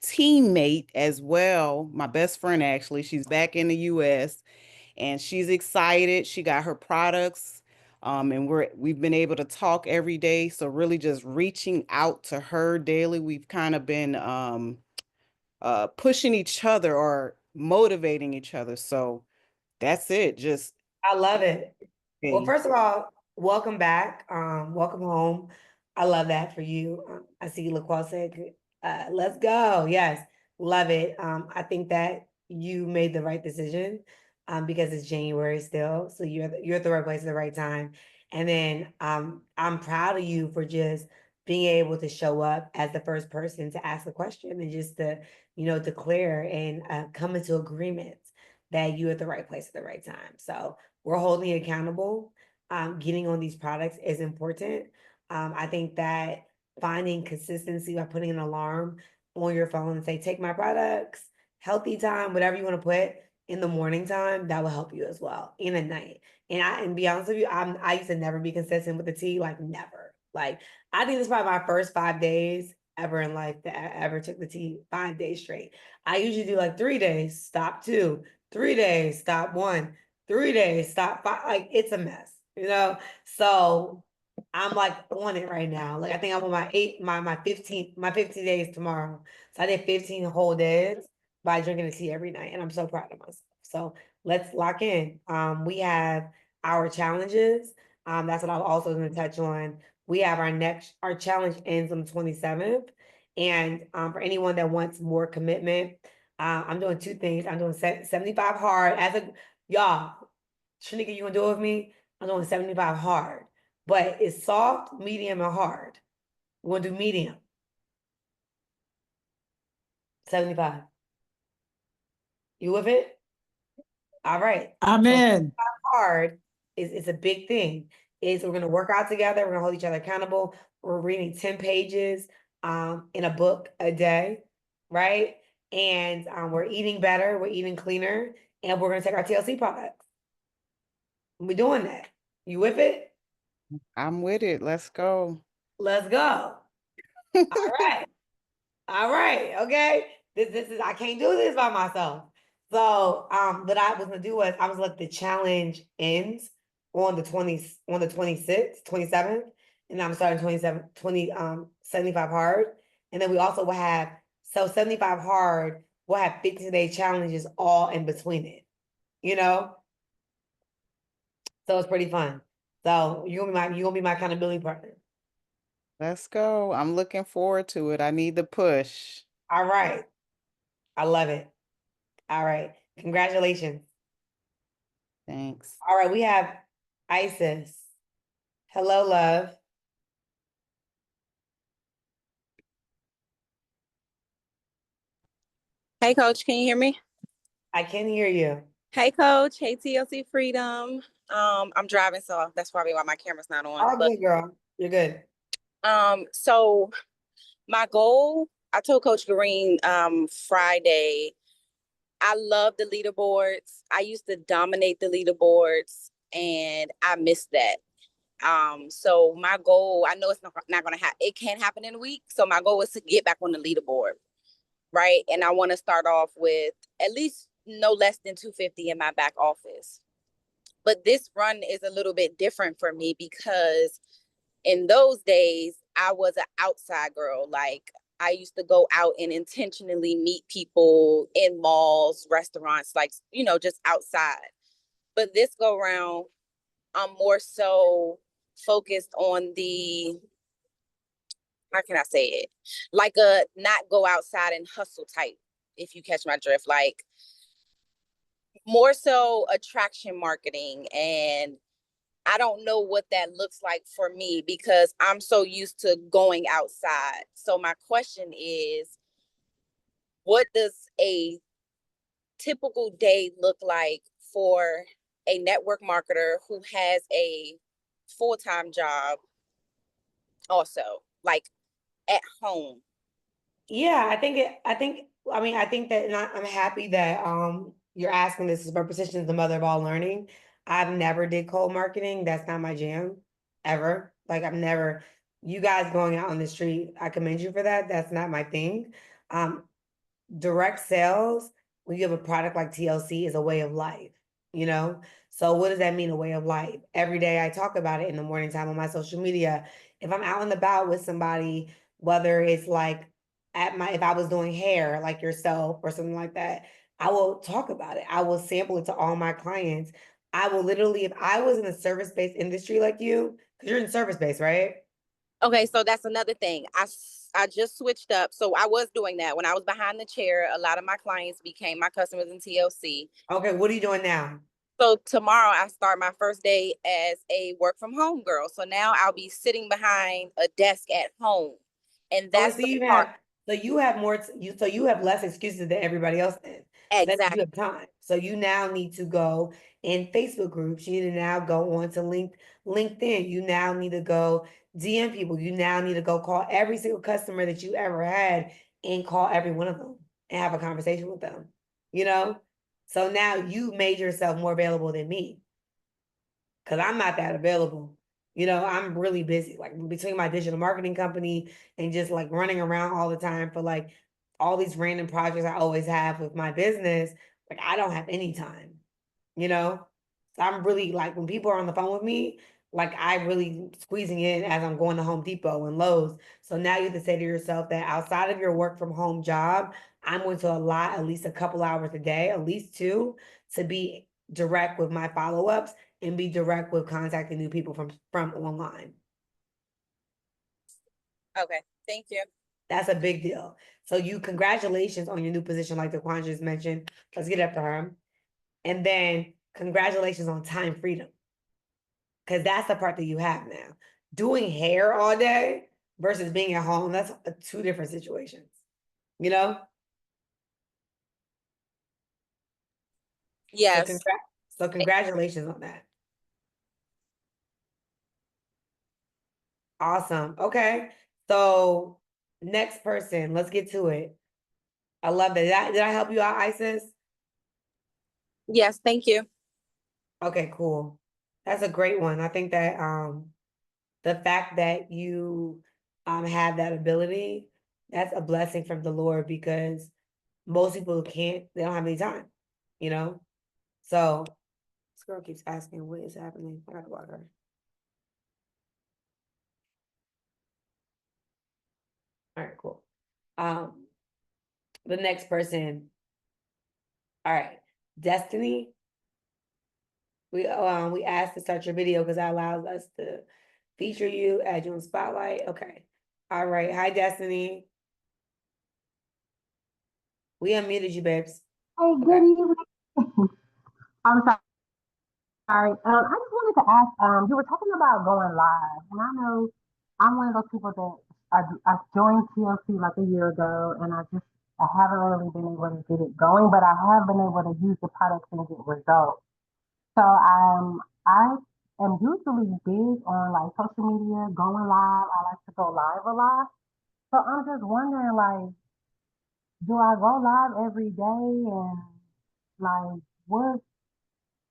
teammate as well. My best friend, actually, she's back in the US and she's excited. She got her products. And we've been able to talk every day. So really just reaching out to her daily. We've kind of been pushing each other or motivating each other. So that's it. Just I love it. Well, okay. first of all, welcome back. Welcome home. I love that for you. I see LaQual said, let's go. Yes, love it. I think that you made the right decision because it's January still. So you're at the right place at the right time. And then I'm proud of you for just being able to show up as the first person to ask a question and just to, declare and come into agreement that you're at the right place at the right time. So we're holding you accountable. Getting on these products is important. I think that finding consistency by putting an alarm on your phone and say, take my products, healthy time, whatever you want to put, in the morning time, that will help you as well, in the night. And be honest with you, I used to never be consistent with the tea, like never. Like I think this is probably my first 5 days ever in life that I ever took the tea 5 days straight. I usually do like 3 days, stop 2, 3 days, stop 1, 3 days, stop 5. Like it's a mess, you know? So I'm like on it right now. Like I think I'm on my 15 days tomorrow. So I did 15 whole days by drinking the tea every night, and I'm so proud of myself. So let's lock in. We have our challenges. That's what I'm also going to touch on. We have our challenge ends on the 27th. And for anyone that wants more commitment, I'm doing 2 things. I'm doing 75 hard as a y'all. Shanika, you gonna do it with me? I'm doing 75 hard, but it's soft, medium, and hard. We're gonna do medium. 75. You with it? All right. I'm So in. hard is a big thing. Is we're gonna work out together, we're gonna hold each other accountable. We're reading 10 pages in a book a day, right? And we're eating better, we're eating cleaner, and we're gonna take our TLC products. We're doing that. You with it? I'm with it. Let's go. Let's go. All right. All right, okay. This is I can't do this by myself. So what I was gonna do was I was let the challenge ends on the 26th, 27th, and I'm starting 75 hard. And then we also will have 75 hard, we'll have 15-day challenges all in between it, you know? So it's pretty fun. So you're gonna be my accountability partner. Let's go. I'm looking forward to it. I need the push. All right. I love it. All right. Congratulations. Thanks. All right, we have Isis. Hello, love. Hey, Coach, can you hear me? I can hear you. Hey, Coach. Hey, TLC Freedom. I'm driving, so that's probably why my camera's not on. All But good, girl. You're good. so my goal, I told Coach Green Friday, I love the leaderboards. I used to dominate the leaderboards, and I missed that. So my goal, I know it's not gonna happen. It can't happen in a week. So my goal is to get back on the leaderboard, right? And I want to start off with at least no less than 250 in my back office. But this run is a little bit different for me because in those days, I was an outside girl. Like I used to go out and intentionally meet people in malls, restaurants, like, just outside. But this go round, I'm more so focused on the, how can I say it? Like a not go outside and hustle type, if you catch my drift. Like more so attraction marketing. And I don't know what that looks like for me because I'm so used to going outside. So my question is, what does a typical day look like for a network marketer who has a full-time job also, like at home? Yeah, I think that and I'm happy that you're asking this. Repetition is the mother of all learning. I've never did cold marketing. That's not my jam ever. Like I've never, you guys going out on the street, I commend you for that. That's not my thing. Um, direct sales, when you have a product like TLC, is a way of life, you know? So what does that mean, a way of life? Every day I talk about it in the morning time on my social media. If I'm out and about with somebody, whether it's like if I was doing hair like yourself or something like that, I will talk about it. I will sample it to all my clients. I will literally, if I was in a service-based industry like you, because you're in service-based, right? Okay, so that's another thing. I just switched up. So I was doing that when I was behind the chair. A lot of my clients became my customers in TLC. Okay, what are you doing now? So tomorrow I start my first day as a work from home girl. So now I'll be sitting behind a desk at home. And Oh, that's so the you part. have so you have more you have less excuses than everybody else then. So that you Exactly. have time. So you now need to go in Facebook groups. You need to now go on to LinkedIn. You now need to go DM people. You now need to go call every single customer that you ever had and call every one of them and have a conversation with them. You know? So now you made yourself more available than me because I'm not that available. I'm really busy, like between my digital marketing company and just like running around all the time for like all these random projects I always have with my business. Like I don't have any time, you know? So I'm really like when people are on the phone with me, like I really squeezing in as I'm going to Home Depot and Lowe's. So now you have to say to yourself that outside of your work from home job, I'm going to allot at least a couple hours a day, at least two, to be direct with my follow-ups and be direct with contacting new people from online. Okay, thank you. That's a big deal. So congratulations on your new position, like DeQuan just mentioned. Let's get up to her. And then congratulations on time freedom. Because that's the part that you have now. Doing hair all day versus being at home, that's two different situations, you know? So, Yes. congratulations on that. Awesome. Okay. So next person, let's get to it. I love that. Did I help you out, Isis? Yes, thank you. Okay, cool. That's a great one. I think that the fact that you have that ability, that's a blessing from the Lord because most people they don't have any time, you know? So this girl keeps asking what is happening. I gotta block her. All right, cool. The next person. All right, Destiny. We asked to start your video because that allows us to feature you, add you on spotlight. Okay. All right. Hi, Destiny. We unmuted you, babes. Hey, good Okay. evening. I'm sorry. I just wanted to ask, you were talking about going live, and I know I'm one of those people that I joined TLC like a year ago, and I haven't really been able to get it going, but I have been able to use the products and get results. So I am usually big on like social media, going live. I like to go live a lot. So I'm just wondering, like, do I go live every day, and like, what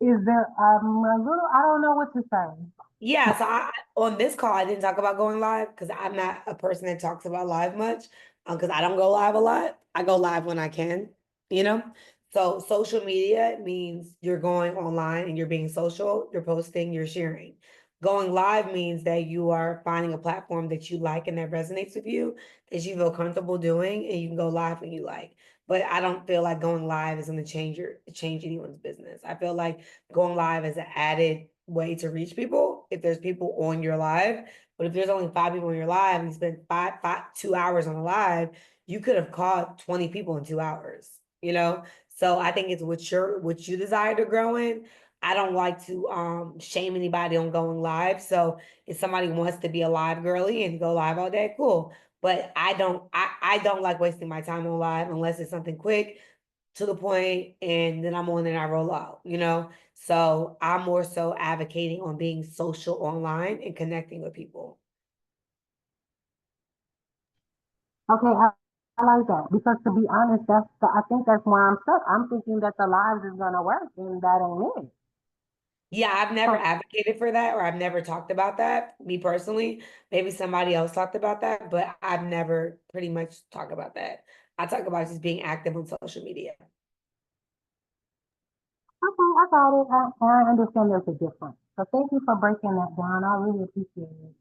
is there a little, I don't know what to say. Yeah, so on this call, I didn't talk about going live because I'm not a person that talks about live much, because I don't go live a lot. I go live when I can, you know? So social media means you're going online and you're being social, you're posting, you're sharing. Going live means that you are finding a platform that you like and that resonates with you, that you feel comfortable doing, and you can go live when you like. But I don't feel like going live is going to change anyone's business. I feel like going live is an added way to reach people if there's people on your live. But if there's only 5 people on your live and you spend 2 hours on a live, you could have caught 20 people in 2 hours, you know? So I think it's what you desire to grow in. I don't like to shame anybody on going live. So if somebody wants to be a live girly and go live all day, cool. But I don't like wasting my time on live unless it's something quick to the point, and then I'm on and I roll out, you know? So I'm more so advocating on being social online and connecting with people. Okay, I like that because to be honest, I think that's where I'm stuck. I'm thinking that the lives is gonna work, and that ain't it. Yeah, I've never So, advocated for that, or I've never talked about that, me personally. Maybe somebody else talked about that, but I've never pretty much talked about that. I talk about just being active on social media. okay, I got it. I understand there's a difference. So thank you for breaking that down. I really appreciate it.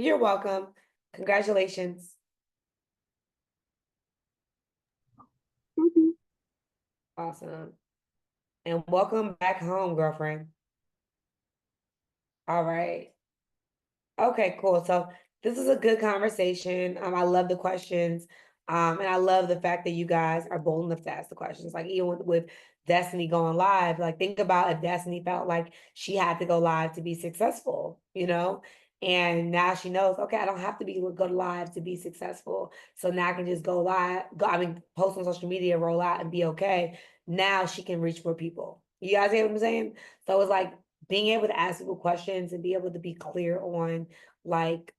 You're welcome. Congratulations. Thank you. Awesome. And welcome back home, girlfriend. All right. Okay, cool. So this is a good conversation. I love the questions. And I love the fact that you guys are bold enough to ask the questions. Like even with Destiny going live, like think about if Destiny felt like she had to go live to be successful, you know? And now she knows, okay, I don't have to go live to be successful. So now I can just post on social media, roll out and be okay. Now she can reach more people. You guys hear what I'm saying? So it's like being able to ask people questions and be able to be clear on like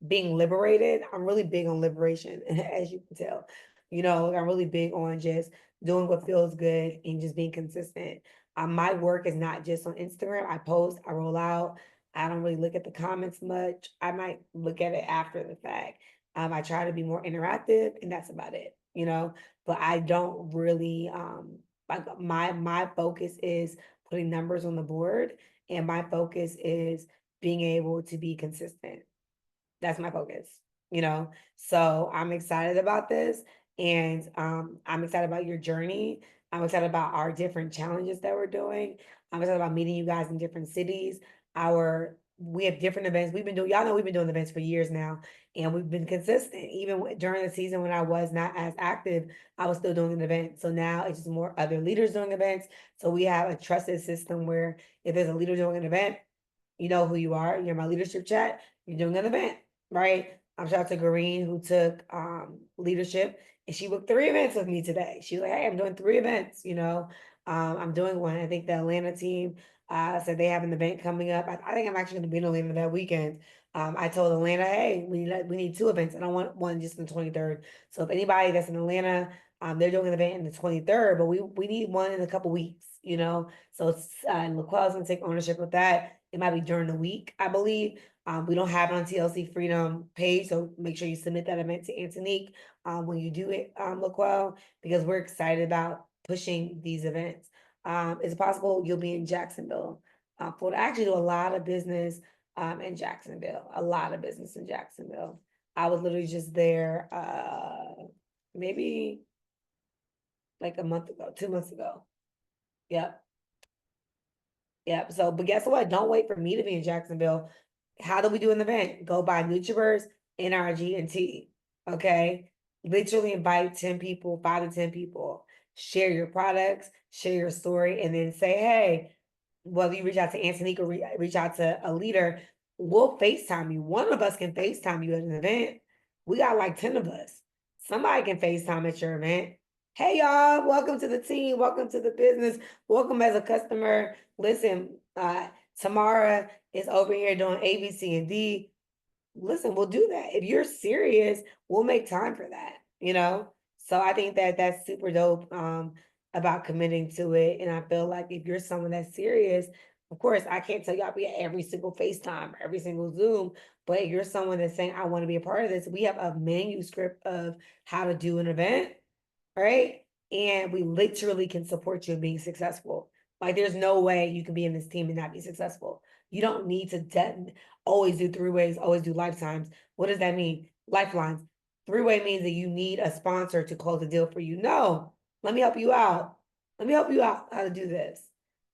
being liberated. I'm really big on liberation, as you can tell. I'm really big on just doing what feels good and just being consistent. My work is not just on Instagram. I post, I roll out. I don't really look at the comments much. I might look at it after the fact. I try to be more interactive, and that's about it, you know. But I don't really like my focus is putting numbers on the board, and my focus is being able to be consistent. That's my focus, you know? So I'm excited about this, and I'm excited about your journey. I'm excited about our different challenges that we're doing. I'm excited about meeting you guys in different cities. We have different events. Y'all know we've been doing events for years now, and we've been consistent. Even during the season when I was not as active, I was still doing an event. So now it's just more other leaders doing events. So we have a trusted system where if there's a leader doing an event, you know who you are. You're in my leadership chat. You're doing an event, right? I'm shout out to Green who took leadership, and she booked 3 events with me today. She was like, "Hey, I'm doing 3 events." You know, I'm doing one. I think the Atlanta team said they have an event coming up. I think I'm actually going to be in Atlanta that weekend. I told Atlanta, "Hey, we need 2 events. I don't want one just on the 23rd. So if anybody that's in Atlanta, they're doing an event in the 23rd, but we need one in a couple weeks. You know, so Laquelle's gonna take ownership of that. It might be during the week, I believe. We don't have it on TLC Freedom page, so make sure you submit that event to Antonique when you do it, Laquelle, because we're excited about pushing these events. Is it possible you'll be in Jacksonville? Florida. I actually do a lot of business in Jacksonville, a lot of business in Jacksonville. I was literally just there maybe like a month ago, 2 months ago. Yep. Yep. So, but guess what? Don't wait for me to be in Jacksonville. How do we do an event? Go buy NutriVerse, NRG, and T. Okay. Literally invite 10 people, 5 to 10 people. Share your products, share your story, and then say, hey, whether you reach out to Antonique or reach out to a leader, we'll FaceTime you. One of us can FaceTime you at an event. We got like 10 of us. Somebody can FaceTime at your event. Hey y'all, welcome to the team, welcome to the business, welcome as a customer. Listen, Tamara is over here doing A, B, C, and D. Listen, we'll do that. If you're serious, we'll make time for that, you know? So I think that that's super dope about committing to it. And I feel like if you're someone that's serious, of course, I can't tell you I'll be at every single FaceTime or every single Zoom, but if you're someone that's saying, I want to be a part of this, we have a manuscript of how to do an event, right? And we literally can support you in being successful. Like there's no way you can be in this team and not be successful. You don't need to always do 3-ways, always do lifetimes. What does that mean? Lifelines. 3-way means that you need a sponsor to close a deal for you. No, let me help you out. Let me help you out how to do this.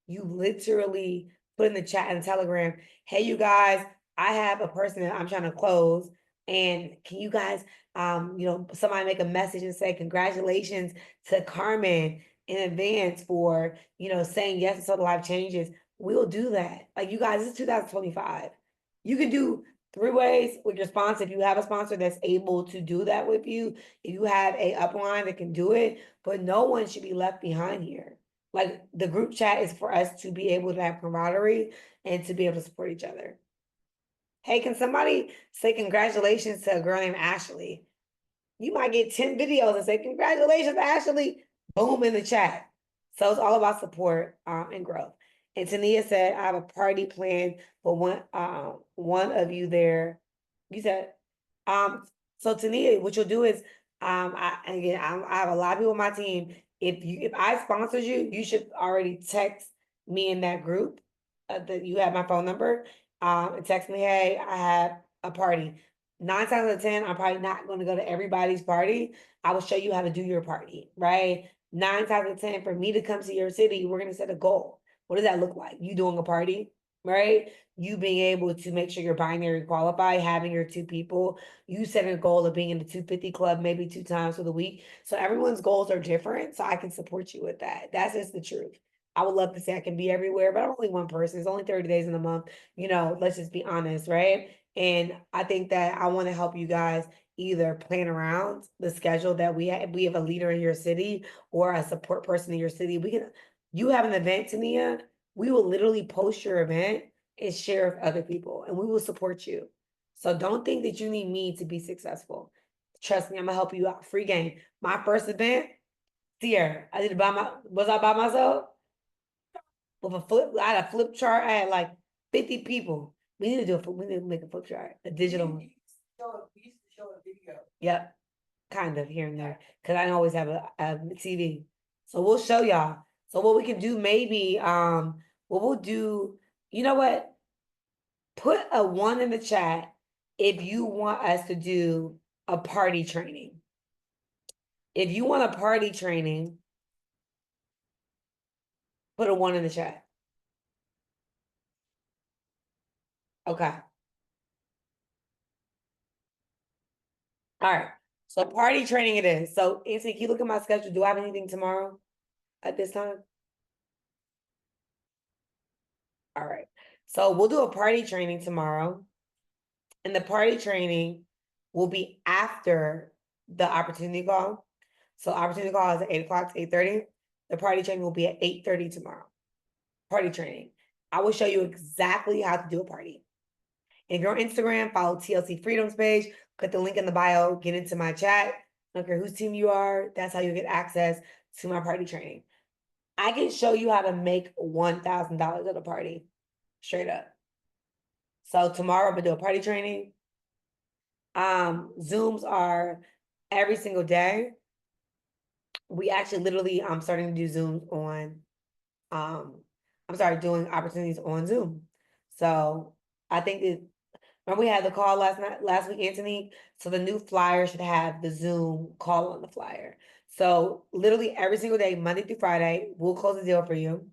You literally put in the chat and Telegram, hey, you guys, I have a person that I'm trying to close. And can you guys, somebody make a message and say, congratulations to Carmen in advance for, saying yes to Total Life Changes. We'll do that. Like you guys, this is 2025. You can do 3-ways with your sponsor. If you have a sponsor that's able to do that with you, if you have a upline that can do it, but no one should be left behind here. Like the group chat is for us to be able to have camaraderie and to be able to support each other. Hey, can somebody say congratulations to a girl named Ashley? You might get 10 videos and say, congratulations, Ashley. Boom in the chat. So it's all about support and growth. And Tania said, I have a party planned for one of you there. You said, so Tania, what you'll do is, I have a lot of people on my team. If I sponsored you, you should already text me in that group that you have my phone number. And text me, hey, I have a party. 9 times out of 10, I'm probably not going to go to everybody's party. I will show you how to do your party, right? 9 times out of 10, for me to come to your city, we're going to set a goal. What does that look like? You doing a party, right? You being able to make sure you're binary qualified, having your 2 people, you setting a goal of being in the 250 club maybe 2 times for the week. So everyone's goals are different. So I can support you with that. That's just the truth. I would love to say I can be everywhere, but I'm only one person. It's only 30 days in a month. Let's just be honest, right? And I think that I want to help you guys either plan around the schedule that we have. We have a leader in your city or a support person in your city. You have an event, Tania. We will literally post your event and share with other people, and we will support you. So don't think that you need me to be successful. Trust me, I'm gonna help you out. Free game. My first event, Sierra, was I by myself? With a I had a flip chart. I had like 50 people. We need to make a flip chart, a digital one. We used to show a video. Yep, kind of here and there, because I always have a TV. So we'll show y'all. So what we can do, maybe, what we'll do, you know what? Put a 1 in the chat if you want us to do a party training. If you want a party training, put a 1 in the chat. Okay. All right. So party training it is. So Anthony, can you look at my schedule? Do I have anything tomorrow at this time? All right. So we'll do a party training tomorrow. And the party training will be after the opportunity call. So opportunity call is at 8 o'clock to 8:30. The party training will be at 8:30 tomorrow. Party training. I will show you exactly how to do a party. If you're on Instagram, follow TLC Freedoms page, click the link in the bio, get into my chat. I don't care whose team you are, that's how you get access to my party training. I can show you how to make $1,000 at a party, straight up. So tomorrow I'm gonna do a party training. Zooms are every single day. We actually literally, I'm starting to do Zooms on, doing opportunities on Zoom. So I think that, remember we had the call last week, Anthony? So the new flyer should have the Zoom call on the flyer. So literally every single day, Monday through Friday, we'll close the deal for you.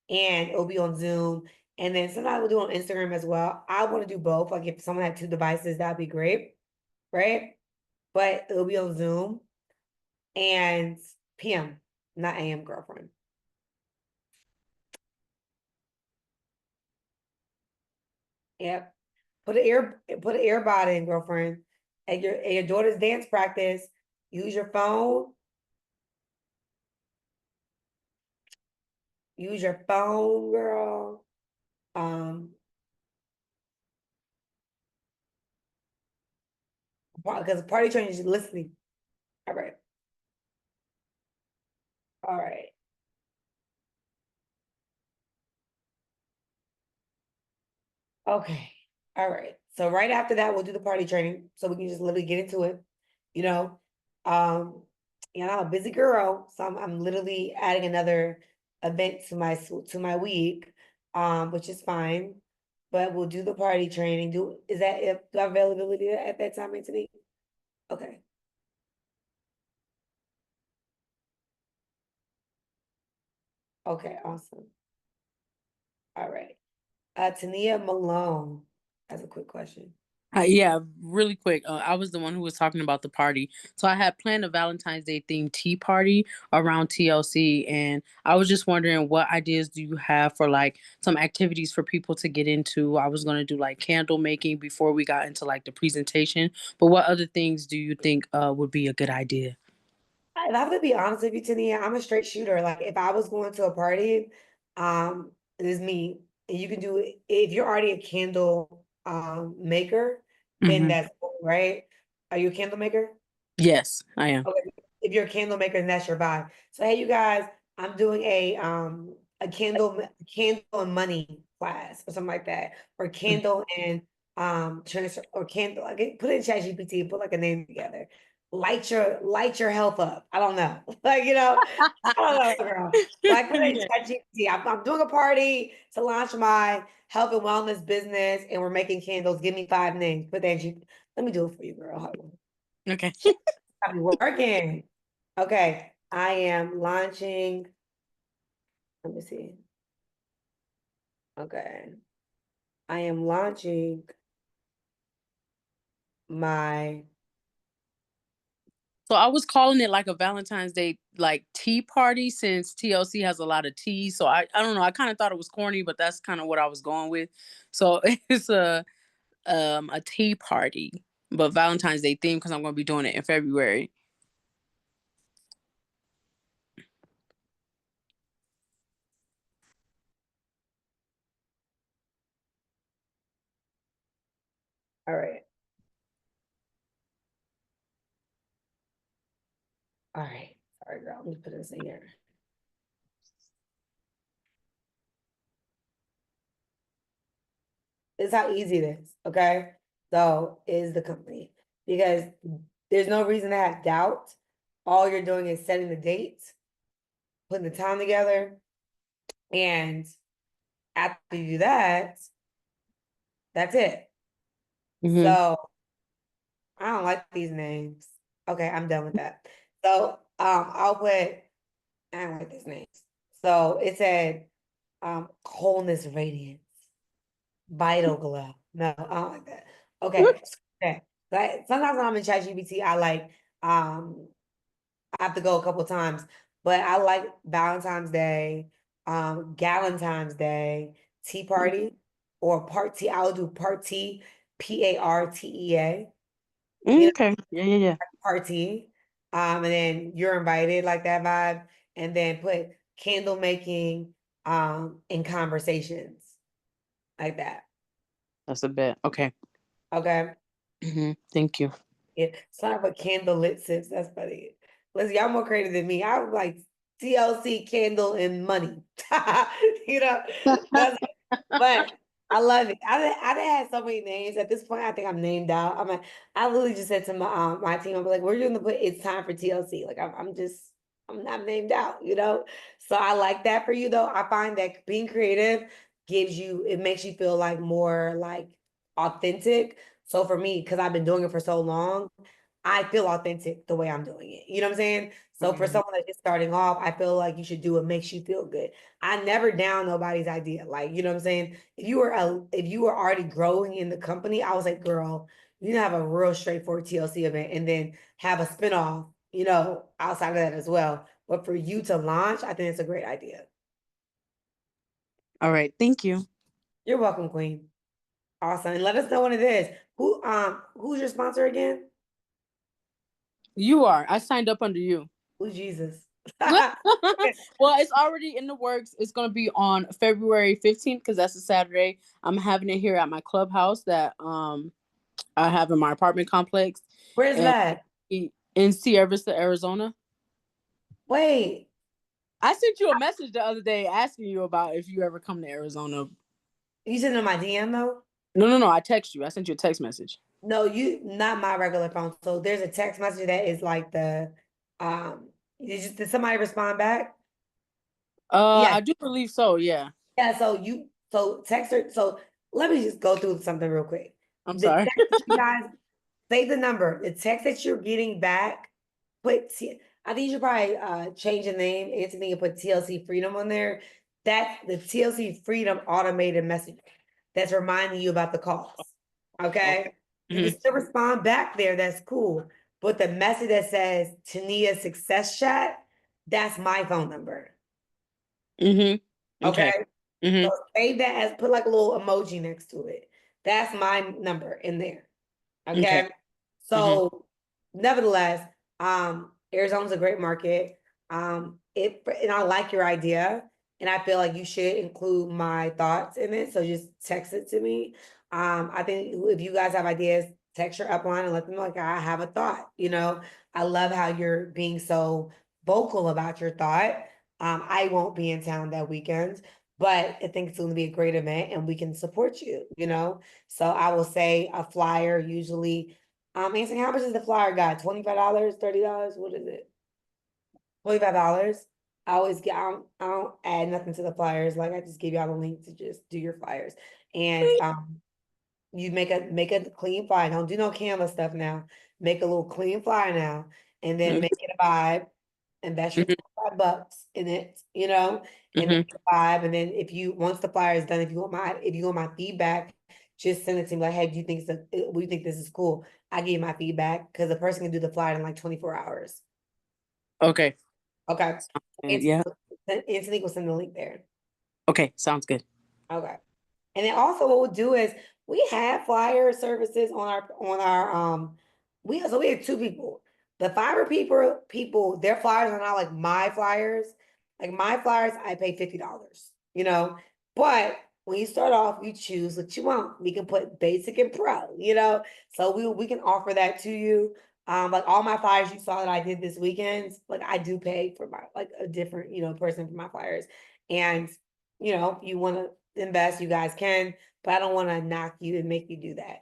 And it'll be on Zoom. And then sometimes we'll do it on Instagram as well. I want to do both. Like if someone had 2 devices, that'd be great. Right? But it'll be on Zoom and PM, not AM, girlfriend. Yep. Put an earbud in, girlfriend. At your daughter's dance practice, use your phone. Use your phone, girl. Because party training is listening. All right. All right. Okay. All right. So right after that, we'll do the party training. So we can just literally get into it. You know, I'm a busy girl, so I'm literally adding another event to my week, which is fine. But we'll do the party training. Do I have availability at that time, Anthony? Okay. Okay, awesome. All right. Tania Malone has a quick question. Yeah, really quick. I was the one who was talking about the party. So I had planned a Valentine's Day themed tea party around TLC, and I was just wondering what ideas do you have for like some activities for people to get into? I was gonna do like candle making before we got into like the presentation, but what other things do you think would be a good idea? I have to be honest with you, Tania. I'm a straight shooter. Like if I was going to a party, it is me. And you can do it if you're already a candle maker, then Hmm. that's cool, right. Are you a candle maker? Yes, I am. Okay. If you're a candle maker, then that's your vibe. So hey, you guys, I'm doing a candle and money class or something like that, or candle and transfer or candle. Like put it in ChatGPT and put like a name together. Light your health up. I don't know, like I don't know, girl. Like put it in Yeah. ChatGPT. I'm doing a party to launch my health and wellness business, and we're making candles. Give me 5 names. Put that in. Let me do it for you, girl. Hold on. Okay. I'll be working. Okay, I am launching. Let me see. Okay, I am launching my. So I was calling it like a Valentine's Day like tea party since TLC has a lot of tea. So I don't know. I kind of thought it was corny, but that's kind of what I was going with. So it's a tea party, but Valentine's Day theme because I'm going to be doing it in February. All right. All right. All right, girl, let me put this in here. This is how easy it is, okay? So is the company, because there's no reason to have doubt. All you're doing is setting the dates, putting the time together, and after you do that, that's it. Mhm. So I don't like these names. Okay, I'm done with that. So I'll put, I don't like these names. So it said wholeness radiance, vital glow. No, I don't like that. Okay. Okay. Like sometimes when I'm in ChatGPT, I like I have to go a couple times, but I like Valentine's Day, Galentine's Day, Tea Party, or Party. I'll do Party, PARTEA. You know, Okay. Yeah. party. And then you're invited, like that vibe, and then put candle making in conversations like that. That's a bet. Okay. Okay. Thank you. Yeah. So I have a candle lit sips. That's funny. Listen, y'all more creative than me. I was like TLC candle and money. You know, that's but I love it. I done had so many names at this point. I think I'm named out. I'm like, I literally just said to my team, I'm like, we're doing the put. It's time for TLC. Like I'm not named out. You know, so I like that for you though. I find that being creative it makes you feel like more like authentic. So for me, because I've been doing it for so long, I feel authentic the way I'm doing it. You know what I'm saying? So for Mhm. someone that's just starting off, I feel like you should do what makes you feel good. I never down nobody's idea. Like, you know what I'm saying? If you were already growing in the company, I was like, girl, you have a real straightforward TLC event and then have a spinoff, outside of that as well. But for you to launch, I think it's a great idea. All right. Thank you. You're welcome, Queen. Awesome. And let us know when it is. Who's your sponsor again? You are. I signed up under you. Who's Jesus? Well, it's already in the works. It's going to be on February 15th because that's a Saturday. I'm having it here at my clubhouse that I have in my apartment complex Where's and that? in Sierra Vista, Arizona. Wait, I sent you a message the other day asking you about if you ever come to Arizona. you sent in my DM though? No. I text you. I sent you a text message. No, not my regular phone. So there's a text message that is like um did somebody respond back? Yeah. I do believe so. Yeah. Yeah, so text her. So let me just go through something real quick. I'm The sorry. text that you guys save the number. The text that you're getting back, I think you should probably change the name, Anthony, and put TLC Freedom on there. That's the TLC Freedom automated message that's reminding you about the calls. Okay. You can Mhm. still respond back there, that's cool. But the message that says Tania Success Chat, that's my phone number. Okay. Okay. Mhm. So save that as put like a little emoji next to it. That's my number in there. Okay. Okay. So nevertheless, Arizona's a great market. And I like your idea, and I feel like you should include my thoughts in it. So just text it to me. I think if you guys have ideas, text your upline and let them know like I have a thought. I love how you're being so vocal about your thought. I won't be in town that weekend, but I think it's going to be a great event and we can support you. So I will say a flyer usually, Anthony, how much is the flyer guy? $25, $30? What is it? $25. I always get, I don't add nothing to the flyers. Like I just give y'all the link to just do your flyers. And you make a clean flyer. Don't do no Canva stuff now. Make a little clean flyer now, and then make it a vibe. Invest your $25 in it, and make it a vibe. And then once the flyer is done, if you want my feedback, just send it to me. Like, hey, do you think we think this is cool? I give you my feedback because the person can do the flyer in like 24 hours. Okay. Okay. Yeah. Anthony will send the link there. Okay. Sounds good. Okay. And then also what we'll do is we have flyer services we have two people. The Fiverr people, their flyers are not like my flyers. Like my flyers, I pay $50, but when you start off, you choose what you want. We can put basic and pro, so we can offer that to you. Like all my flyers you saw that I did this weekend, like I do pay for my like a different, person for my flyers. And you want to invest, you guys can, but I don't want to knock you and make you do that.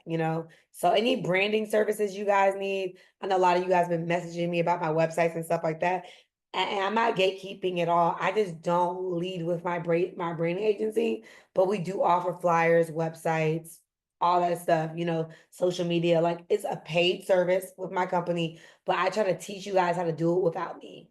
So any branding services you guys need, I know a lot of you guys been messaging me about my websites and stuff like that. And I'm not gatekeeping at all. I just don't lead with my branding agency, but we do offer flyers, websites, all that stuff, social media. Like it's a paid service with my company, but I try to teach you guys how to do it without me.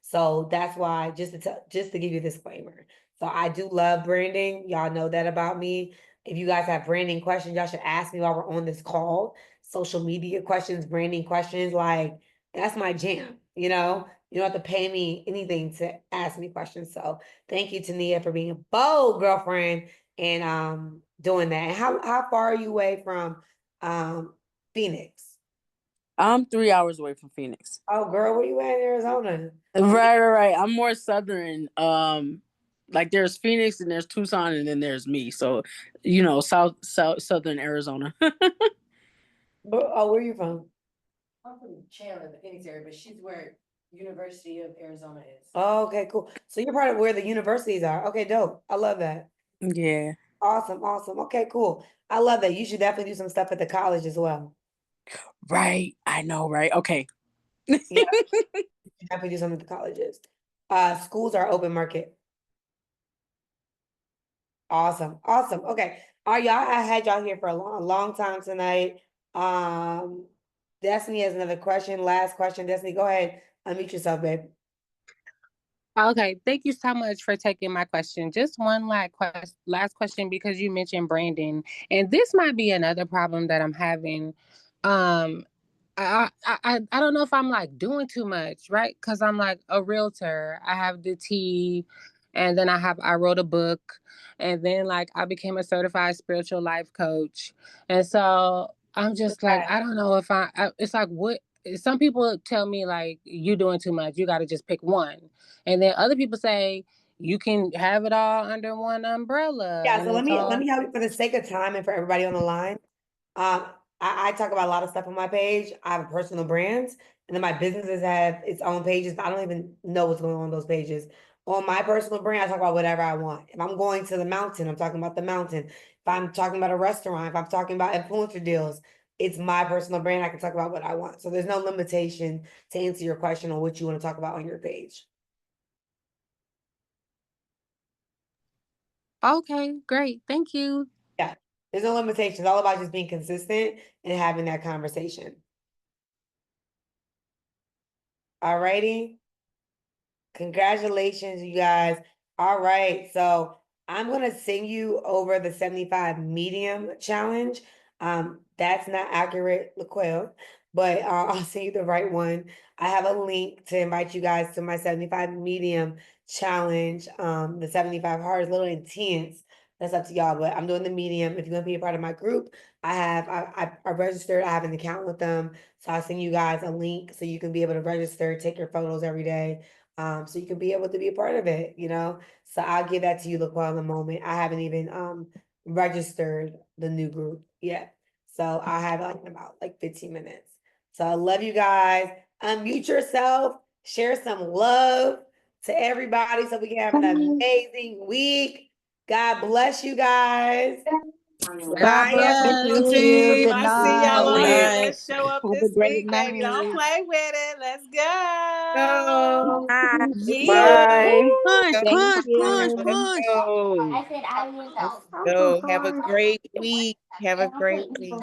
So that's why just to give you a disclaimer. So I do love branding. Y'all know that about me. If you guys have branding questions, y'all should ask me while we're on this call. Social media questions, branding questions, like that's my jam. You don't have to pay me anything to ask me questions. So thank you, Tania, for being a bold girlfriend and doing that. And how far are you away from Phoenix? I'm 3 hours away from Phoenix. Oh girl, where you at in Arizona? Right. I'm more southern. Like there's Phoenix and there's Tucson and then there's me. So, southern Arizona. Oh, where are you from? I'm from Chandler, the Phoenix area, but she's where University of Arizona is. Oh, okay, cool. So you're part of where the universities are. Okay, dope. I love that. Yeah. Awesome. Okay, cool. I love that. You should definitely do some stuff at the college as well. Right. I know, right? Okay. Yeah, definitely do something at the colleges. Schools are open market. Awesome. Okay. All right, y'all. I had y'all here for a long time tonight. Destiny has another question. Last question. Destiny, go ahead. Unmute yourself, babe. Okay, thank you so much for taking my question. Just one last question because you mentioned branding, and this might be another problem that I'm having. Um, I don't know if I'm like doing too much, right? Because I'm like a realtor. I have the T, and then I wrote a book, and then like I became a certified spiritual life coach, and so I'm just like I don't know if it's like what some people tell me like you doing too much. You got to just pick one, and then other people say you can have it all under one umbrella. Yeah, And so let it's me all help you for the sake of time and for everybody on the line. I talk about a lot of stuff on my page. I have personal brands, and then my businesses have its own pages. But I don't even know what's going on those pages. On my personal brand, I talk about whatever I want. If I'm going to the mountain, I'm talking about the mountain. If I'm talking about a restaurant, if I'm talking about influencer deals, it's my personal brand. I can talk about what I want. So there's no limitation to answer your question on what you want to talk about on your page. okay. Great, thank you. Yeah, there's no limitations. It's all about just being consistent and having that conversation. All righty. Congratulations, you guys. All right. So I'm going to send you over the 75 medium challenge. That's not accurate, LaQuelle, but I'll send you the right one. I have a link to invite you guys to my 75 medium challenge. The 75 hard is a little intense. That's up to y'all, but I'm doing the medium. If you want to be a part of my group, I registered. I have an account with them. So I'll send you guys a link so you can be able to register, take your photos every day. So you can be able to be a part of it. So I'll give that to you, LaQuelle, in a moment. I haven't even registered the new group yet. So I have like in about like 15 minutes. So I love you guys. Unmute yourself, share some love to everybody so we can have an amazing week. God bless you guys. Bye, bless. everyone. Thank you. Team. Good I see y'all on here. night. Let's show up Have a this great week, baby. Don't night. play with it. Let's go. Go. Hi. Yeah. Bye. Push, Go. push, push, Let's push. go. I said I was Let's go. Have a great week. Have a great week.